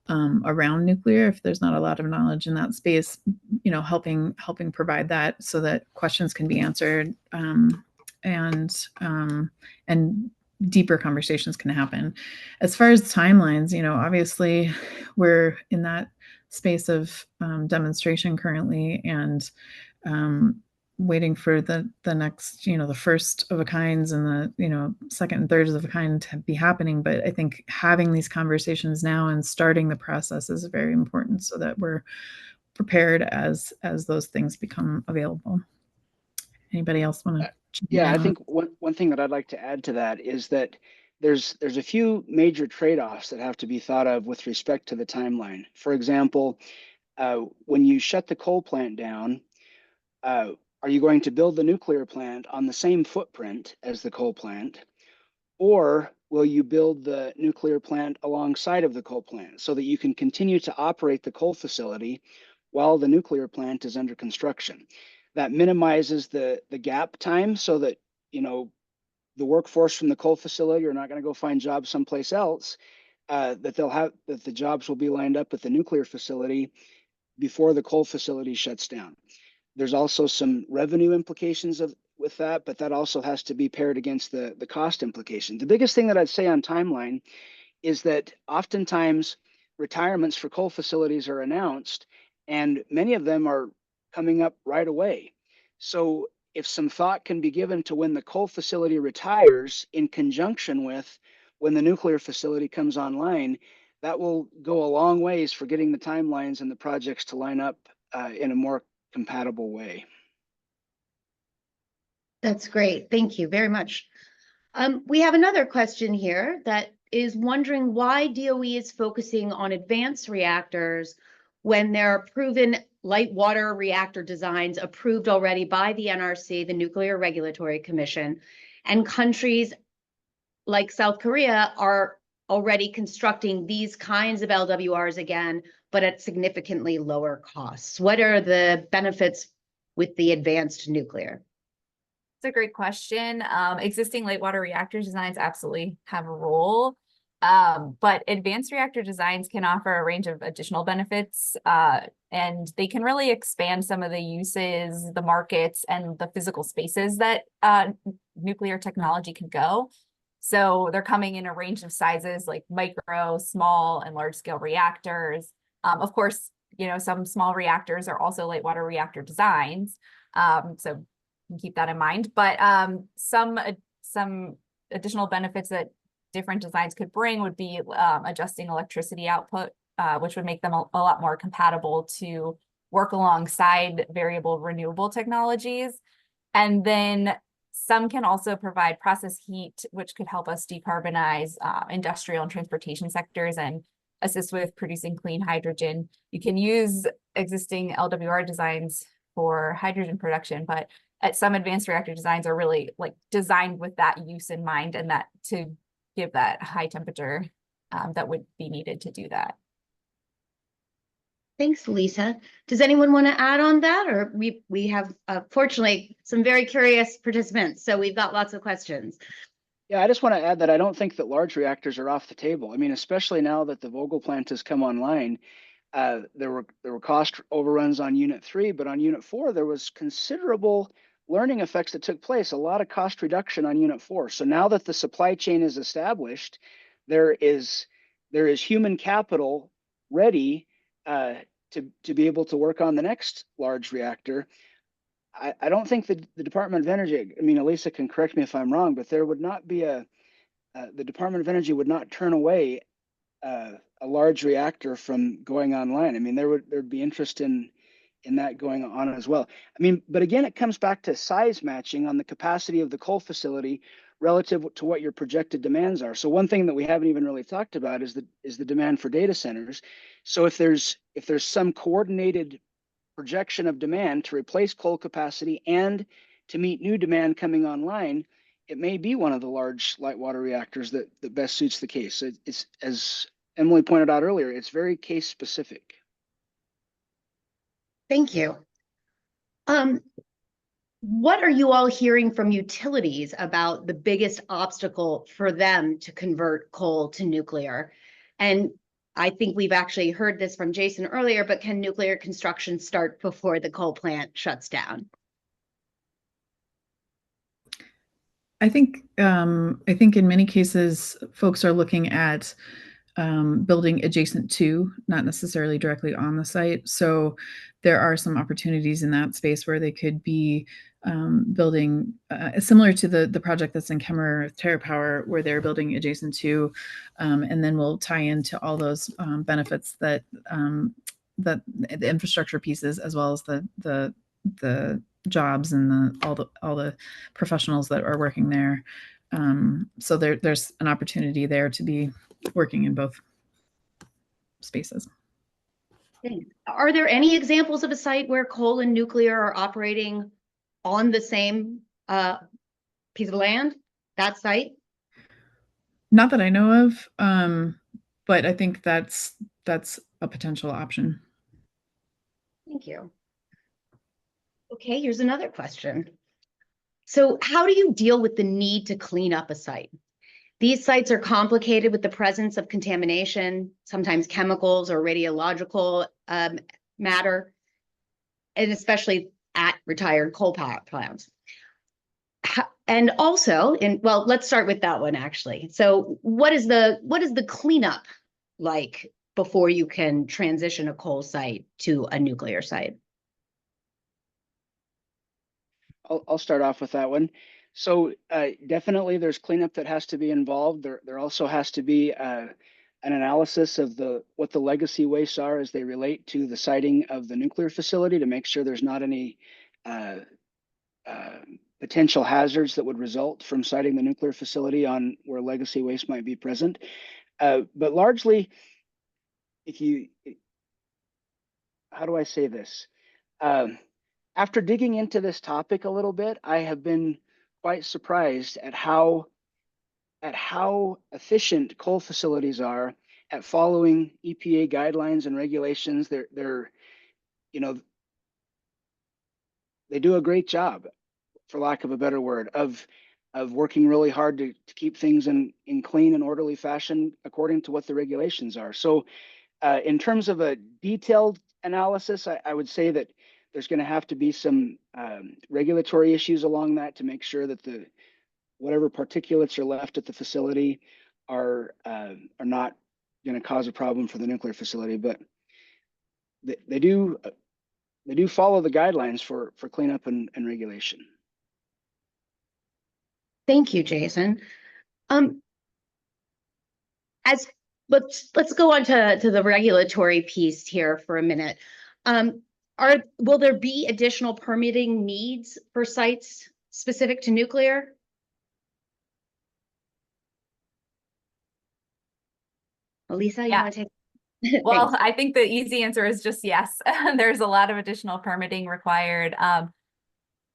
around nuclear, if there's not a lot of knowledge in that space, helping provide that so that questions can be answered, and deeper conversations can happen. As far as timelines, obviously we're in that space of demonstration currently, and waiting for the next, the first of a kinds and the, second and thirds of a kind to be happening. But I think having these conversations now and starting the process is very important so that we're prepared as those things become available. Anybody else want to? Yeah, I think one thing that I'd like to add to that is that there's a few major trade-offs that have to be thought of with respect to the timeline. For example, when you shut the coal plant down, are you going to build the nuclear plant on the same footprint as the coal plant, or will you build the nuclear plant alongside of the coal plant so that you can continue to operate the coal facility while the nuclear plant is under construction? That minimizes the gap time so that, the workforce from the coal facility are not going to go find jobs someplace else, that the jobs will be lined up at the nuclear facility before the coal facility shuts down. There's also some revenue implications with that, but that also has to be paired against the cost implication. The biggest thing that I'd say on timeline is that oftentimes retirements for coal facilities are announced, and many of them are coming up right away. So if some thought can be given to when the coal facility retires in conjunction with when the nuclear facility comes online, that will go a long ways for getting the timelines and the projects to line up in a more compatible way. That's great. Thank you very much. We have another question here that is wondering why DOE is focusing on advanced reactors when there are proven light water reactor designs approved already by the NRC, the Nuclear Regulatory Commission, and countries like South Korea are already constructing these kinds of LWRs again, but at significantly lower costs. What are the benefits with the advanced nuclear? It's a great question. Existing light water reactor designs absolutely have a role, but advanced reactor designs can offer a range of additional benefits, and they can really expand some of the uses, the markets, and the physical spaces that nuclear technology can go. So they're coming in a range of sizes like micro, small, and large scale reactors. Of course, some small reactors are also light water reactor designs. So you can keep that in mind. But some additional benefits that different designs could bring would be adjusting electricity output, which would make them a lot more compatible to work alongside variable renewable technologies. And then some can also provide process heat, which could help us decarbonize industrial and transportation sectors and assist with producing clean hydrogen. You can use existing LWR designs for hydrogen production, but some advanced reactor designs are really like designed with that use in mind, and that to give that high temperature that would be needed to do that. Thanks, Lisa. Does anyone want to add on that? Or we have, fortunately, some very curious participants, so we've got lots of questions. Yeah, I just want to add that I don't think that large reactors are off the table. I mean, especially now that the Vogtle plant has come online, there were cost overruns on Unit 3, but on Unit 4, there was considerable learning effects that took place, a lot of cost reduction on Unit 4. So now that the supply chain is established, there is human capital ready to be able to work on the next large reactor. I don't think that the Department of Energy, I mean, Elisa can correct me if I'm wrong, but there would not be the Department of Energy would not turn away a large reactor from going online. I mean, there'd be interest in that going on as well. I mean, but again, it comes back to size matching on the capacity of the coal facility relative to what your projected demands are. So one thing that we haven't even really talked about is the demand for data centers. So if there's some coordinated projection of demand to replace coal capacity and to meet new demand coming online, it may be one of the large light water reactors that best suits the case. It's, as Emily pointed out earlier, it's very case specific. Thank you. What are you all hearing from utilities about the biggest obstacle for them to convert coal to nuclear? And I think we've actually heard this from Jason earlier, but can nuclear construction start before the coal plant shuts down? I think in many cases, folks are looking at building adjacent to, not necessarily directly on the site. So there are some opportunities in that space where they could be building similar to the project that's in Kemmerer TerraPower, where they're building adjacent to, and then we'll tie into all those benefits that the infrastructure pieces, as well as the jobs and all the professionals that are working there. So there's an opportunity there to be working in both spaces. Are there any examples of a site where coal and nuclear are operating on the same piece of land, that site? Not that I know of, but I think that's a potential option. Thank you. Okay, here's another question. So how do you deal with the need to clean up a site? These sites are complicated with the presence of contamination, sometimes chemicals or radiological matter, and especially at retired coal power plants. And also, well, let's start with that one actually. So what is the cleanup like before you can transition a coal site to a nuclear site? I'll start off with that one. So definitely there's cleanup that has to be involved. There also has to be an analysis of what the legacy wastes are as they relate to the siting of the nuclear facility to make sure there's not any potential hazards that would result from siting the nuclear facility on where legacy waste might be present. But largely, how do I say this? After digging into this topic a little bit, I have been quite surprised at how efficient coal facilities are at following EPA guidelines and regulations. They do a great job, for lack of a better word, of working really hard to keep things in clean and orderly fashion according to what the regulations are. So in terms of a detailed analysis, I would say that there's going to have to be some regulatory issues along that to make sure that whatever particulates are left at the facility are not going to cause a problem for the nuclear facility. But they do follow the guidelines for cleanup and regulation. Thank you, Jason. As let's go on to the regulatory piece here for a minute. Will there be additional permitting needs for sites specific to nuclear? Elisa, you Yeah. want to take? Well, Thanks. I think the easy answer is just yes. There's a lot of additional permitting required.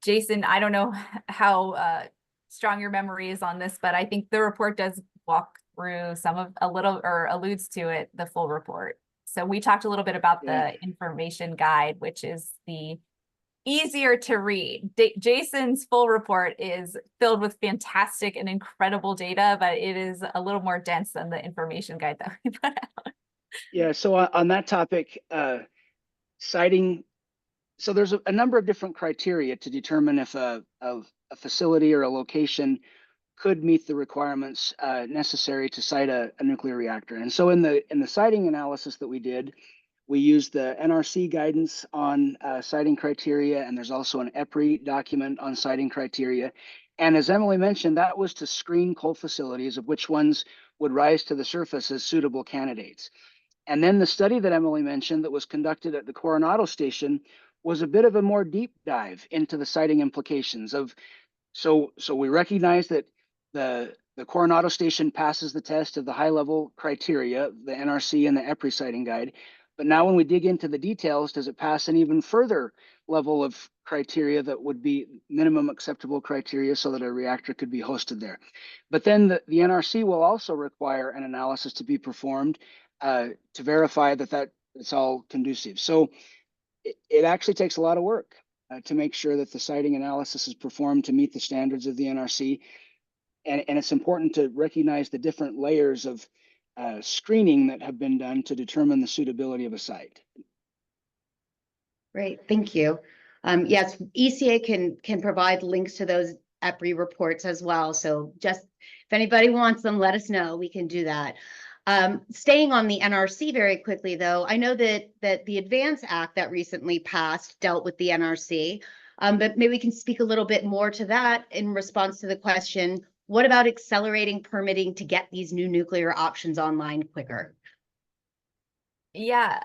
Jason, I don't know how strong your memory is on this, but I think the report does walk through alludes to it, the full report. So we talked a little bit about the information guide, which is the easier to read. Jason's full report is filled with fantastic and incredible data, but it is a little more dense than the information guide that we put out. Yeah, so on that topic, siting, so there's a number of different criteria to determine if a facility or a location could meet the requirements necessary to site a nuclear reactor. And so in the siting analysis that we did, we used the NRC guidance on siting criteria, and there's also an EPRI document on siting criteria. And as Emily mentioned, that was to screen coal facilities of which ones would rise to the surface as suitable candidates. And then the study that Emily mentioned that was conducted at the Coronado station was a bit of a more deep dive into the siting implications of, so we recognize that the Coronado station passes the test of the high level criteria, the NRC and the EPRI siting guide. But now when we dig into the details, does it pass an even further level of criteria that would be minimum acceptable criteria so that a reactor could be hosted there? But then the NRC will also require an analysis to be performed to verify that it's all conducive. So it actually takes a lot of work to make sure that the siting analysis is performed to meet the standards of the NRC. And it's important to recognize the different layers of screening that have been done to determine the suitability of a site. Great, thank you. Yes, ECA can provide links to those EPRI reports as well. So just if anybody wants them, let us know. We can do that. Staying on the NRC very quickly, though, I know that the ADVANCE Act that recently passed dealt with the NRC, but maybe we can speak a little bit more to that in response to the question, what about accelerating permitting to get these new nuclear options online quicker? Yeah,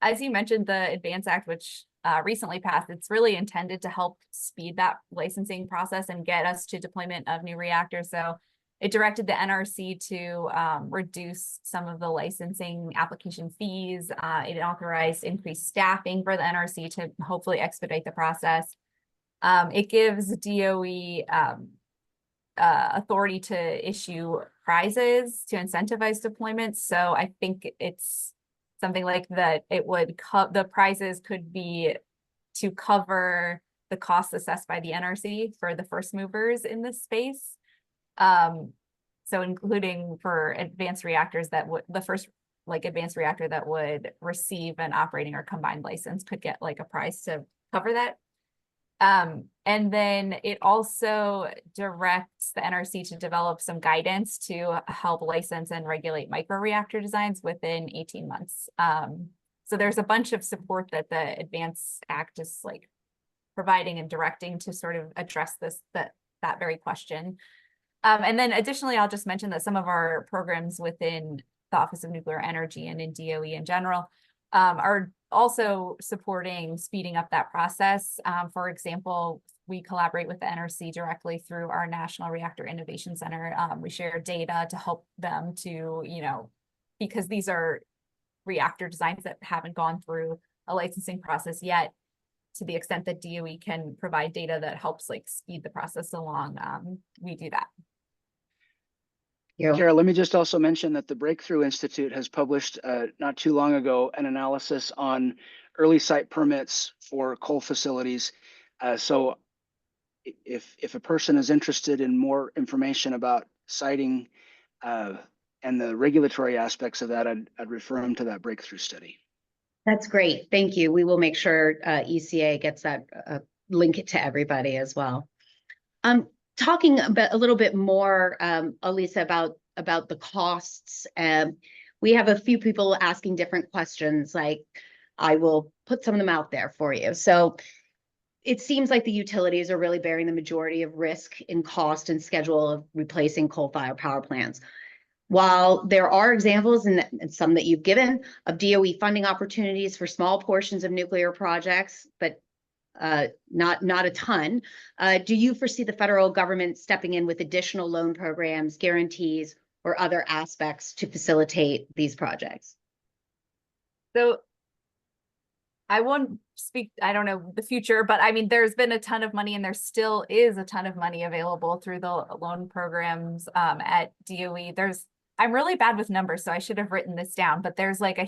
as you mentioned, the ADVANCE Act, which recently passed, it's really intended to help speed that licensing process and get us to deployment of new reactors. So it directed the NRC to reduce some of the licensing application fees. It authorized increased staffing for the NRC to hopefully expedite the process. It gives DOE authority to issue prizes to incentivize deployments. So I think it's something like that. It would the prizes could be to cover the costs assessed by the NRC for the first movers in this space. So including for advanced reactors that would, the first advanced reactor that would receive an operating or combined license could get like a prize to cover that. And then it also directs the NRC to develop some guidance to help license and regulate microreactor designs within 18 months. So there's a bunch of support that the ADVANCE Act is like providing and directing to sort of address that very question. And then additionally, I'll just mention that some of our programs within the Office of Nuclear Energy and in DOE in general are also supporting speeding up that process. For example, we collaborate with the NRC directly through our National Reactor Innovation Center. We share data to help them to, because these are reactor designs that haven't gone through a licensing process yet, to the extent that DOE can provide data that helps speed the process along, we do that. Kara, let me just also mention that the Breakthrough Institute has published not too long ago an analysis on early site permits for coal facilities. So if a person is interested in more information about siting and the regulatory aspects of that, I'd refer them to that Breakthrough study. That's great. Thank you. We will make sure ECA gets that link it to everybody as well. Talking about a little bit more, Elisa, about the costs. We have a few people asking different questions like, I will put some of them out there for you. So it seems like the utilities are really bearing the majority of risk in cost and schedule of replacing coal-fired power plants. While there are examples, and some that you've given, of DOE funding opportunities for small portions of nuclear projects, but not a ton, do you foresee the federal government stepping in with additional loan programs, guarantees, or other aspects to facilitate these projects? So I won't speak, I don't know the future, but I mean, there's been a ton of money and there still is a ton of money available through the loan programs at DOE. I'm really bad with numbers, so I should have written this down, but there's like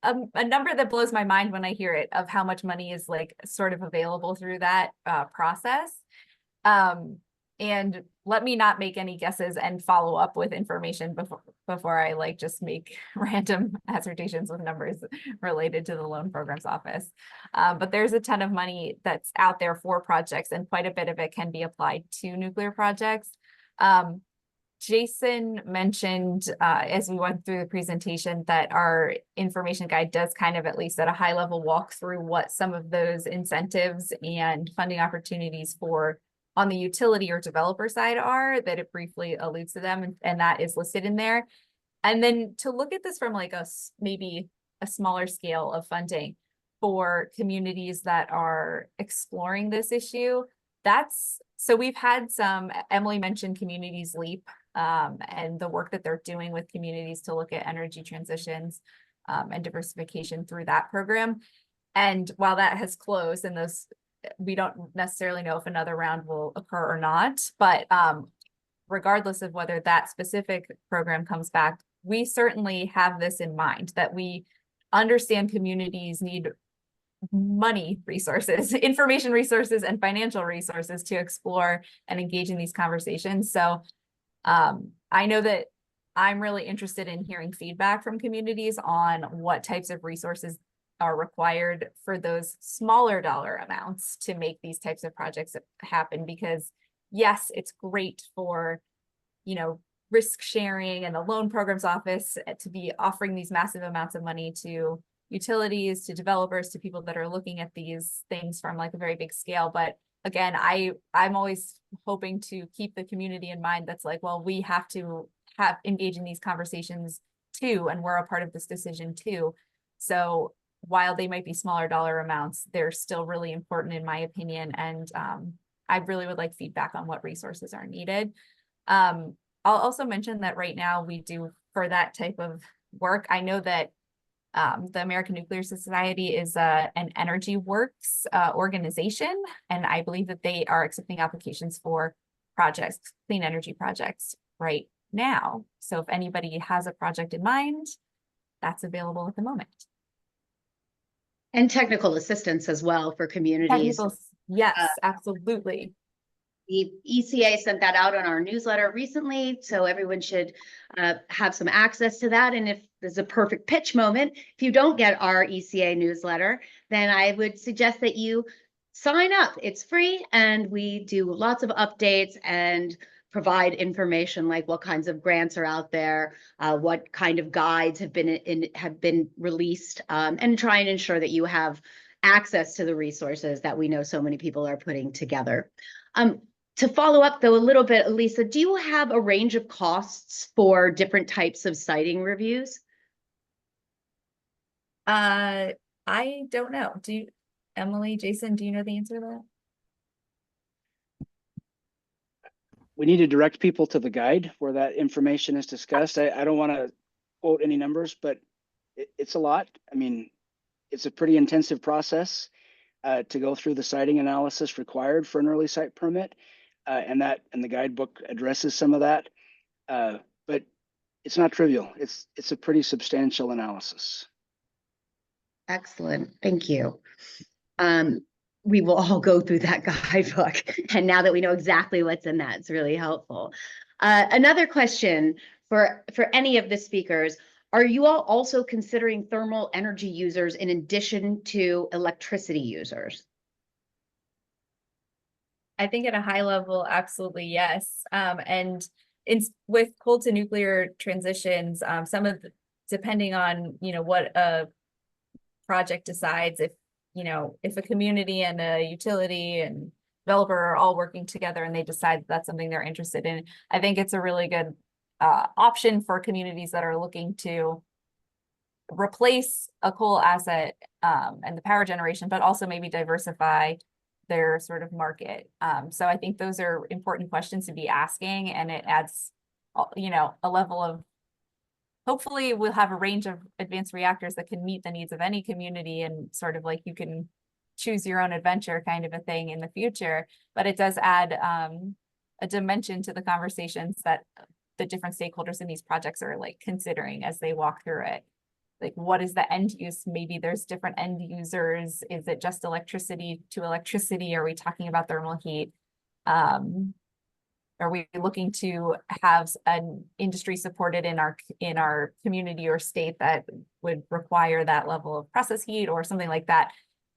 a number that blows my mind when I hear it of how much money is like sort of available through that process. And let me not make any guesses and follow up with information before I like just make random assertions with numbers related to the loan programs office. But there's a ton of money that's out there for projects, and quite a bit of it can be applied to nuclear projects. Jason mentioned as we went through the presentation that our information guide does kind of, at least at a high level, walk through what some of those incentives and funding opportunities for on the utility or developer side are, that it briefly alludes to them, and that is listed in there. And then to look at this from like maybe a smaller scale of funding for communities that are exploring this issue, so we've had some, Emily mentioned Communities Leap, and the work that they're doing with communities to look at energy transitions and diversification through that program. And while that has closed, and we don't necessarily know if another round will occur or not, but regardless of whether that specific program comes back, we certainly have this in mind, that we understand communities need money resources, information resources, and financial resources to explore and engage in these conversations. So I know that I'm really interested in hearing feedback from communities on what types of resources are required for those smaller dollar amounts to make these types of projects happen. Because yes, it's great for, risk sharing and the loan programs office to be offering these massive amounts of money to utilities, to developers, to people that are looking at these things from like a very big scale. But again, I'm always hoping to keep the community in mind. That's like, well, we have to engage in these conversations too, and we're a part of this decision too. So while they might be smaller dollar amounts, they're still really important in my opinion. And I really would like feedback on what resources are needed. I'll also mention that right now we do, for that type of work, I know that the American Nuclear Society is an Energy Works organization, and I believe that they are accepting applications for projects, clean energy projects right now. So if anybody has a project in mind, that's available at the moment. And technical assistance as well for communities. Yes, absolutely. The ECA sent that out on our newsletter recently, so everyone should have some access to that. And if there's a perfect pitch moment, if you don't get our ECA newsletter, then I would suggest that you sign up. It's free, and we do lots of updates and provide information like what kinds of grants are out there, what kind of guides have been released, and try and ensure that you have access to the resources that we know so many people are putting together. To follow up though a little bit, Lisa, do you have a range of costs for different types of siting reviews? I don't know. Emily, Jason, do you know the answer to that? We need to direct people to the guide where that information is discussed. I don't want to quote any numbers, but it's a lot. I mean, it's a pretty intensive process to go through the siting analysis required for an early site permit. And the guidebook addresses some of that, but it's not trivial. It's a pretty substantial analysis. Excellent, thank you. We will all go through that guidebook, and now that we know exactly what's in that, it's really helpful. Another question for any of the speakers: are you all also considering thermal energy users in addition to electricity users? I think at a high level, absolutely yes. And with coal to nuclear transitions, depending on what a project decides if, if a community and a utility and developer are all working together and they decide that's something they're interested in, I think it's a really good option for communities that are looking to replace a coal asset and the power generation, but also maybe diversify their sort of market. So I think those are important questions to be asking, and it adds, a level of, hopefully we'll have a range of advanced reactors that can meet the needs of any community, and sort of like you can choose your own adventure kind of a thing in the future. But it does add a dimension to the conversations that the different stakeholders in these projects are like considering as they walk through it. Like, what is the end use? Maybe there's different end users. Is it just electricity to electricity? Are we talking about thermal heat? Are we looking to have an industry supported in our community or state that would require that level of process heat or something like that?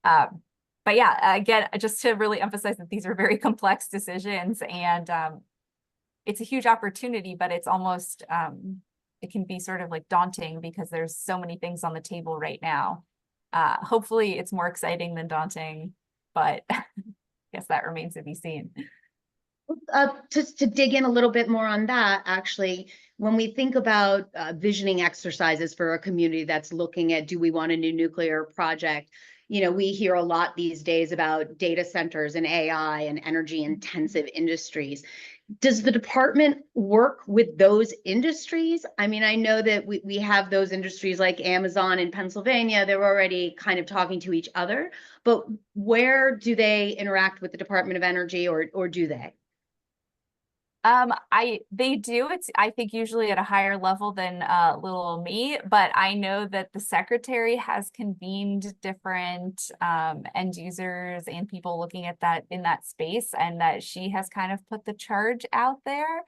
But yeah, again, just to really emphasize that these are very complex decisions, and it's a huge opportunity, but it's almost it can be sort of like daunting because there's so many things on the table right now. Hopefully it's more exciting do but I guess that remains to be seen. To dig in a little bit more on that, actually, when we think about visioning exercises for a community that's looking at, do we want a new nuclear project? We hear a lot these days about data centers and AI and energy intensive industries. Does the department work with those industries? I mean, I know that we have those industries like Amazon in Pennsylvania. They're already kind of talking to each other, but where do they interact with the Department of Energy, or do they? They do. It's, I think, usually at a higher level than little me, but I know that the secretary has convened different end users and people looking at that in that space, and that she has kind of put the charge out there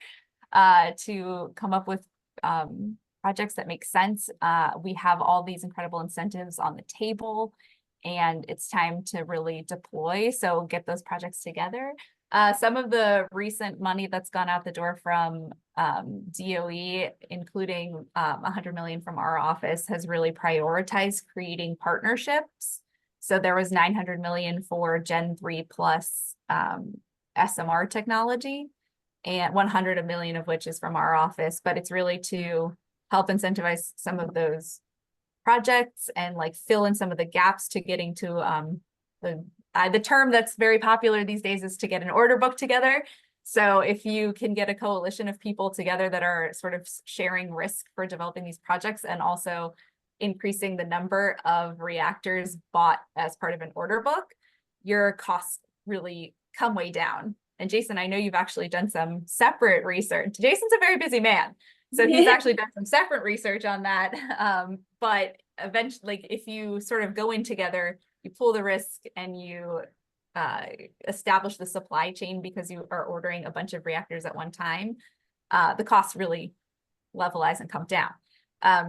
to come up with projects that make sense. We have all these incredible incentives on the table, and it's time to really deploy. So get those projects together. Some of the recent money that's gone out the door from DOE, including $100 million from our office, has really prioritized creating partnerships. So there was $900 million for Gen 3 plus SMR technology, and $100 million of which is from our office. But it's really to help incentivize some of those projects and like fill in some of the gaps to getting to the term that's very popular these days is to get an order book together. So if you can get a coalition of people together that are sort of sharing risk for developing these projects, and also increasing the number of reactors bought as part of an order book, your costs really come way down. And Jason, I know you've actually done some separate research. Jason's a very busy man, so he's actually done some separate research on that. But eventually, like, if you sort of go in together, you pull the risk and you establish the supply chain because you are ordering a bunch of reactors at one time, the costs really levelize and come down.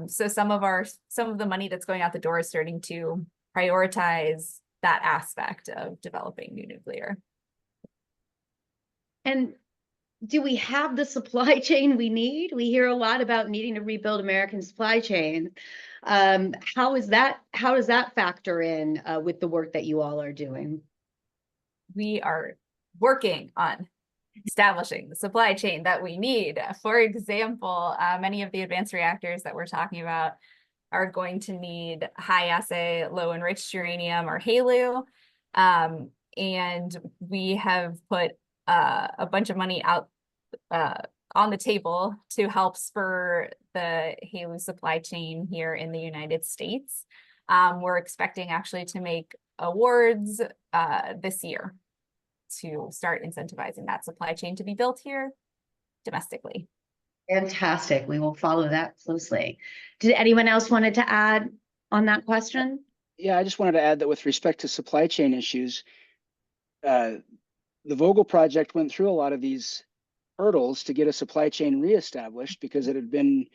So some of the money that's going out the door is starting to prioritize that aspect of developing new nuclear. And do we have the supply chain we need? We hear a lot about needing to rebuild American supply chain. How does that factor in with the work that you all are doing? We are working on establishing the supply chain that we need. For example, many of the advanced reactors that we're talking about are going to need high assay, low enriched uranium, or HALEU. And we have put a bunch of money out on the table to help spur the HALEU supply chain here in the United States. We're expecting actually to make awards this year to start incentivizing that supply chain to be built here domestically. Fantastic. We will follow that closely. Did anyone else wanted to add on that question? Yeah, I just wanted to add that with respect to supply chain issues, the Vogtle project went through a lot of these hurdles to get a supply chain reestablished because it had been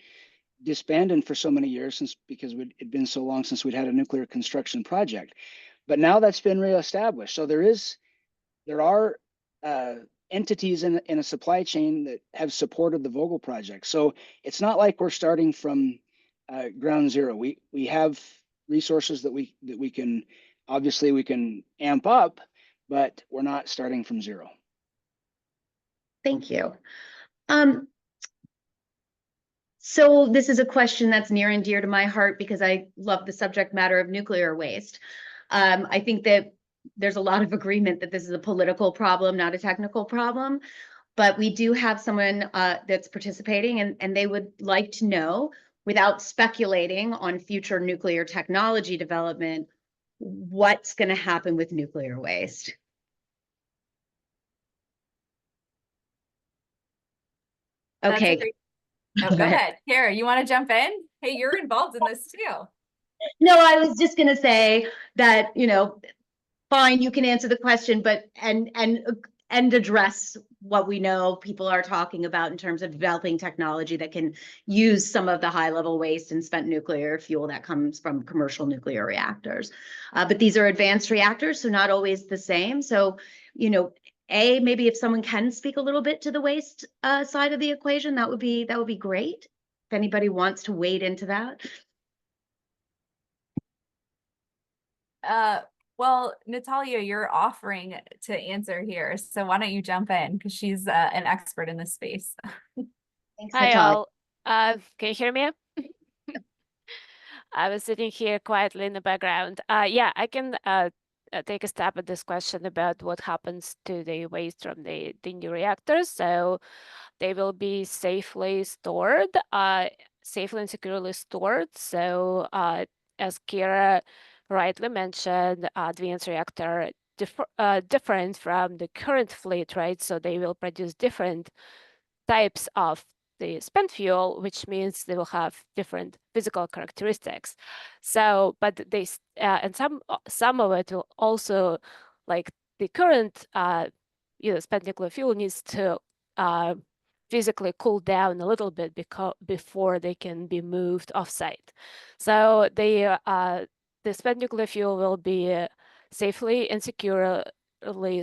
disbanded for so many years because it'd been so long since we'd had a nuclear construction project. But now that's been reestablished. So there are entities in a supply chain that have supported the Vogtle project. So it's not like we're starting from ground zero. We have resources that we can, obviously we can amp up, but we're not starting from zero. Thank you. So this is a question that's near and dear to my heart because I love the subject matter of nuclear waste. I think that there's a lot of agreement that this is a political problem, not a technical problem. But we do have someone that's participating, and they would like to know, without speculating on future nuclear technology development, what's going to happen with nuclear waste. That's a Okay. great- Oh, go ahead, Kara. You want to jump in? Hey, you're involved in this too. No, I was just going to say that, fine, you can answer the question, but and address what we know people are talking about in terms of developing technology that can use some of the high level waste and spent nuclear fuel that comes from commercial nuclear reactors. But these are advanced reactors, so not always the same. So, maybe if someone can speak a little bit to the waste side of the equation, that would be great. If anybody wants to wade into that. Well, Natalia, you're offering to answer here. So why don't you jump in? Because she's an expert in this space. Thanks, Hi Natalia. all. Can you hear me? I was sitting here quietly in the background. Yeah, I can take a stab at this question about what happens to the waste from the new reactors. So they will be safely stored, safely and securely stored. So as Kira rightly mentioned, advanced reactor different from the current fleet, right? So they will produce different types of the spent fuel, which means they will have different physical characteristics. So, but they and some of it will also, like the current spent nuclear fuel needs to physically cool down a little bit before they can be moved offsite. So the spent nuclear fuel will be safely and securely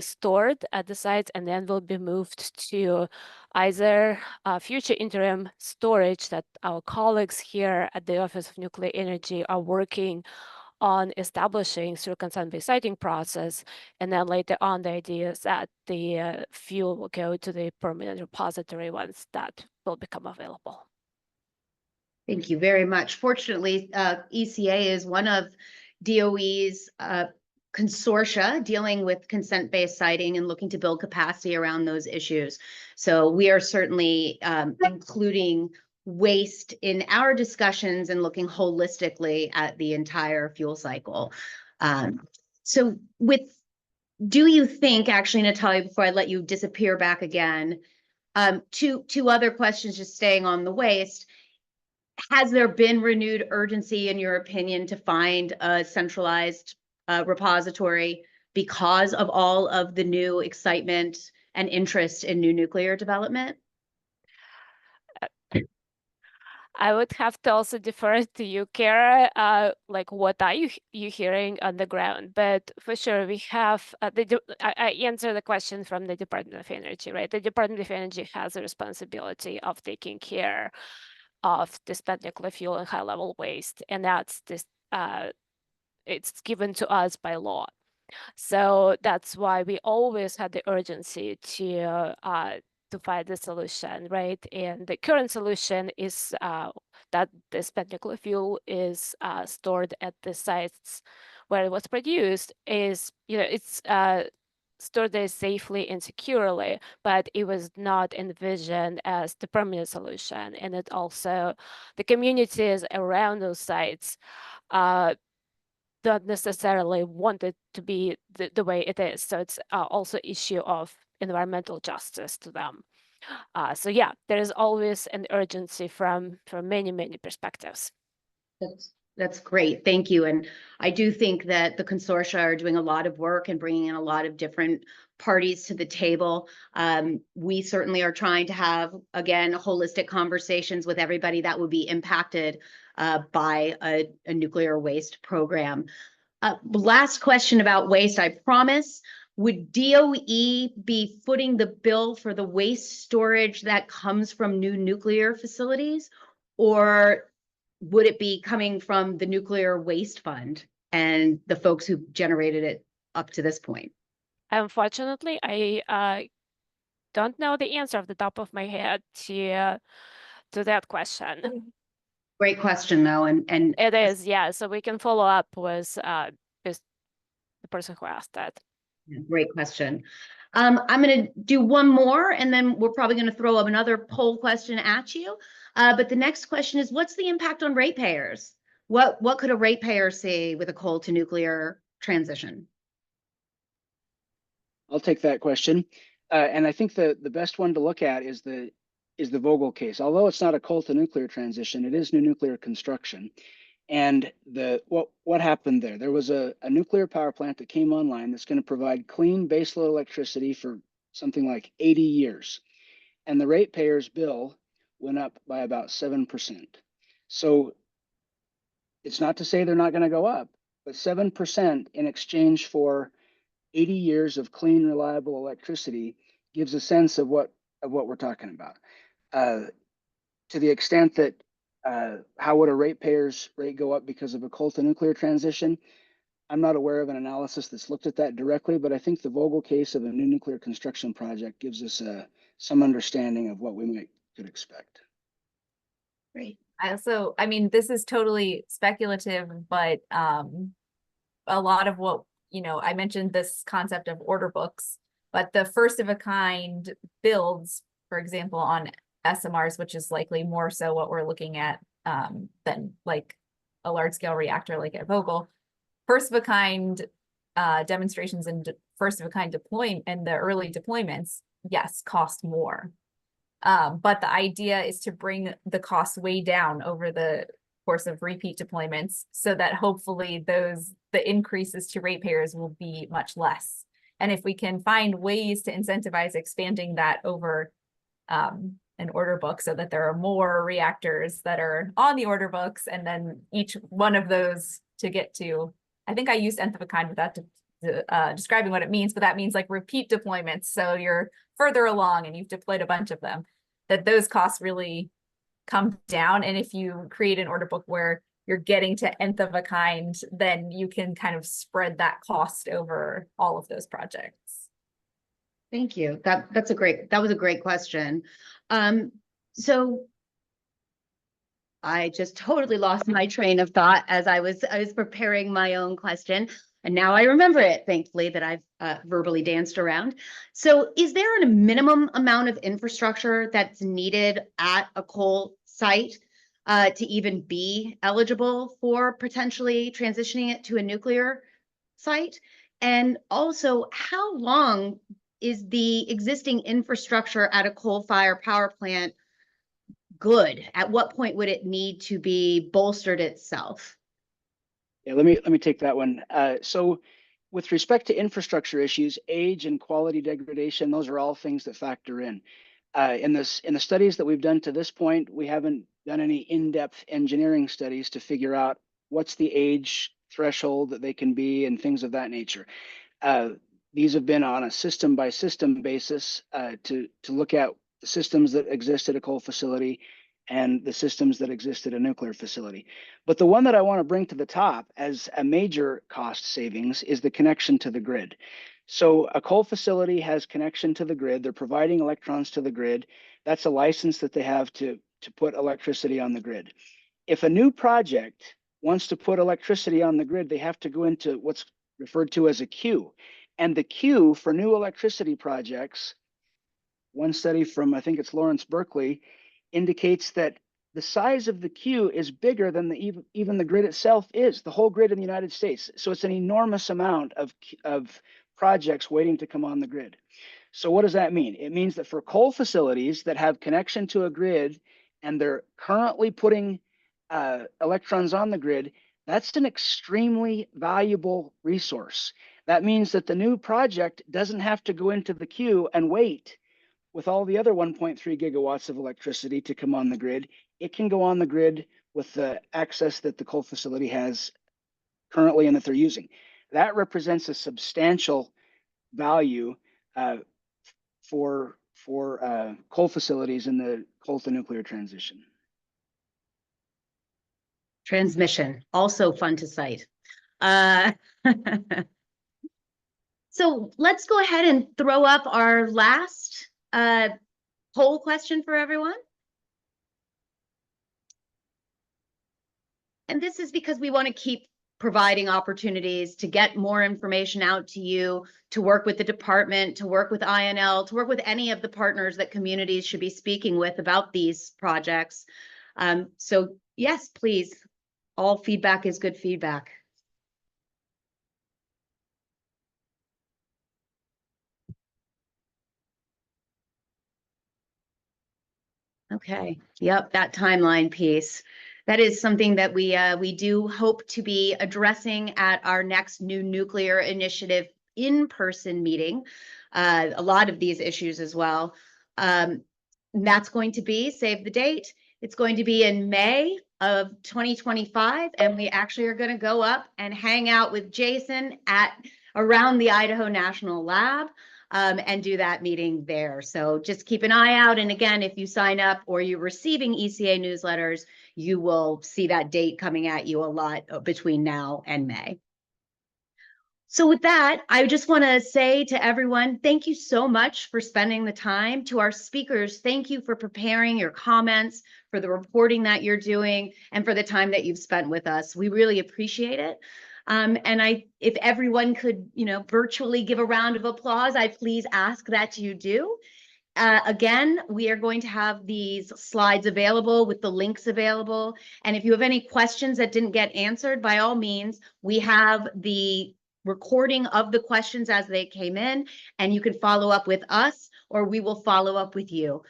stored at the site, and then will be moved to either future interim storage that our colleagues here at the Office of Nuclear Energy are working on establishing through consent-based siting process. And then later on, the idea is that the fuel will go to the permanent repository once that will become available. Thank you very much. Fortunately, ECA is one of DOE's consortia dealing with consent-based siting and looking to build capacity around those issues. So we are certainly including waste in our discussions and looking holistically at the entire fuel cycle. So do you think, actually, Natalia, before I let you disappear back again, two other questions just staying on the waste. Has there been renewed urgency, in your opinion, to find a centralized repository because of all of the new excitement and interest in new nuclear development? I would have to also defer to you, Kara. Like, what are you hearing on the ground? But for sure, we have I answer the question from the Department of Energy, right? The Department of Energy has a responsibility of taking care of the spent nuclear fuel and high-level waste, and that's this. It's given to us by law. So that's why we always had the urgency to find the solution, right? And the current solution is that the spent nuclear fuel is stored at the sites where it was produced. It's stored there safely and securely, but it was not envisioned as the permanent solution. And it also, the communities around those sites don't necessarily want it to be the way it is. So it's also issue of environmental justice to them. So yeah, there is always an urgency from many, many perspectives. That's great. Thank you. And I do think that the consortia are doing a lot of work and bringing in a lot of different parties to the table. We certainly are trying to have, again, holistic conversations with everybody that would be impacted by a nuclear waste program. Last question about waste, I promise. Would DOE be footing the bill for the waste storage that comes from new nuclear facilities? Or would it be coming from the nuclear waste fund and the folks who generated it up to this point? Unfortunately, I don't know the answer off the top of my head to that question. Great question, though, and It is, yeah. So we can follow up with the person who asked that. great question. I'm going to do one more, and then we're probably going to throw up another poll question at you. But the next question is, what's the impact on ratepayers? What could a ratepayer see with a coal to nuclear transition? I'll take that question. And I think the best one to look at is the Vogtle case. Although it's not a coal to nuclear transition, it is new nuclear construction. And what happened there? There was a nuclear power plant that came online that's going to provide clean baseload electricity for something like 80 years. And the ratepayers' bill went up by about 7%. So it's not to say they're not going to go up, but 7% in exchange for 80 years of clean, reliable electricity gives a sense of what we're talking about. To the extent that how would a ratepayer's rate go up because of a coal to nuclear transition? I'm not aware of an analysis that's looked at that directly, but I think the Vogtle case of a new nuclear construction project gives us some understanding of what we could expect. Great. I mean, this is totally speculative, but a lot of what, I mentioned this concept of order books, but the first of a kind builds, for example, on SMRs, which is likely more so what we're looking at than like a large scale reactor like at Vogtle. First of a kind demonstrations and first of a kind deployment and the early deployments, yes, cost more. But the idea is to bring the cost way down over the course of repeat deployments so that hopefully the increases to ratepayers will be much less. And if we can find ways to incentivize expanding that over an order book so that there are more reactors that are on the order books, and then each one of those to get to, I think I used nth of a kind without describing what it means, but that means like repeat deployments. So you're further along and you've deployed a bunch of them, that those costs really come down. And if you create an order book where you're getting to nth of a kind, then you can kind of spread that cost over all of those projects. Thank you. That was a great question. So I just totally lost my train of thought as I was preparing my own question, and now I remember it, thankfully, that I've verbally danced around. So is there a minimum amount of infrastructure that's needed at a coal site to even be eligible for potentially transitioning it to a nuclear site? And also, how long is the existing infrastructure at a coal-fired power plant good? At what point would it need to be bolstered itself? Yeah, let me take that one. So with respect to infrastructure issues, age and quality degradation, those are all things that factor in. In the studies that we've done to this point, we haven't done any in-depth engineering studies to figure out what's the age threshold that they can be and things of that nature. These have been on a system by system basis to look at the systems that exist at a coal facility and the systems that exist at a nuclear facility. But the one that I want to bring to the top as a major cost savings is the connection to the grid. So a coal facility has connection to the grid. They're providing electrons to the grid. That's a license that they have to put electricity on the grid. If a new project wants to put electricity on the grid, they have to go into what's referred to as a queue. And the queue for new electricity projects, one study from, I think it's Lawrence Berkeley, indicates that the size of the queue is bigger than even the grid itself is, the whole grid in the United States. So it's an enormous amount of projects waiting to come on the grid. So what does that mean? It means that for coal facilities that have connection to a grid and they're currently putting electrons on the grid, that's an extremely valuable resource. That means that the new project doesn't have to go into the queue and wait with all the other 1.3 gigawatts of electricity to come on the grid. It can go on the grid with the access that the coal facility has currently and that they're using. That represents a substantial value for coal facilities in the coal to nuclear transition. Transmission, also fun to cite. So let's go ahead and throw up our last poll question for everyone. And this is because we want to keep providing opportunities to get more information out to you, to work with the department, to work with INL, to work with any of the partners that communities should be speaking with about these projects. So yes, please, all feedback is good feedback. Okay, yep, that timeline piece. That is something that we do hope to be addressing at our next new nuclear initiative in-person meeting. A lot of these issues as well. That's going to be, save the date, it's going to be in May of 2025, and we actually are going to go up and hang out with Jason at around the Idaho National Lab. And do that meeting there. So just keep an eye out. And again, if you sign up or you're receiving ECA newsletters, you will see that date coming at you a lot between now and May. So with that, I just want to say to everyone, thank you so much for spending the time. To our speakers, thank you for preparing your comments, for the reporting that you're doing, and for the time that you've spent with us. We really appreciate it. And if everyone could, virtually give a round of applause, I please ask that you do. Again, we are going to have these slides available with the links available. And if you have any questions that didn't get answered, by all means, we have the recording of the questions as they came in, and you can follow up with us, or we will follow up with you.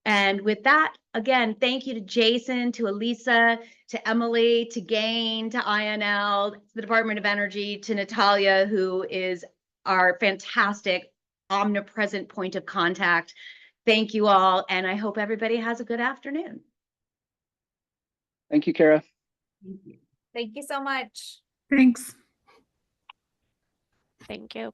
And with that, again, thank you to Jason, to Elisa, to Emily, to Gain, to INL, to the Department of Energy, to Natalia, who is our fantastic omnipresent point of contact. Thank you all, and I hope everybody has a good afternoon. Thank you, Kara. Thank you so much. Thanks. Thank you.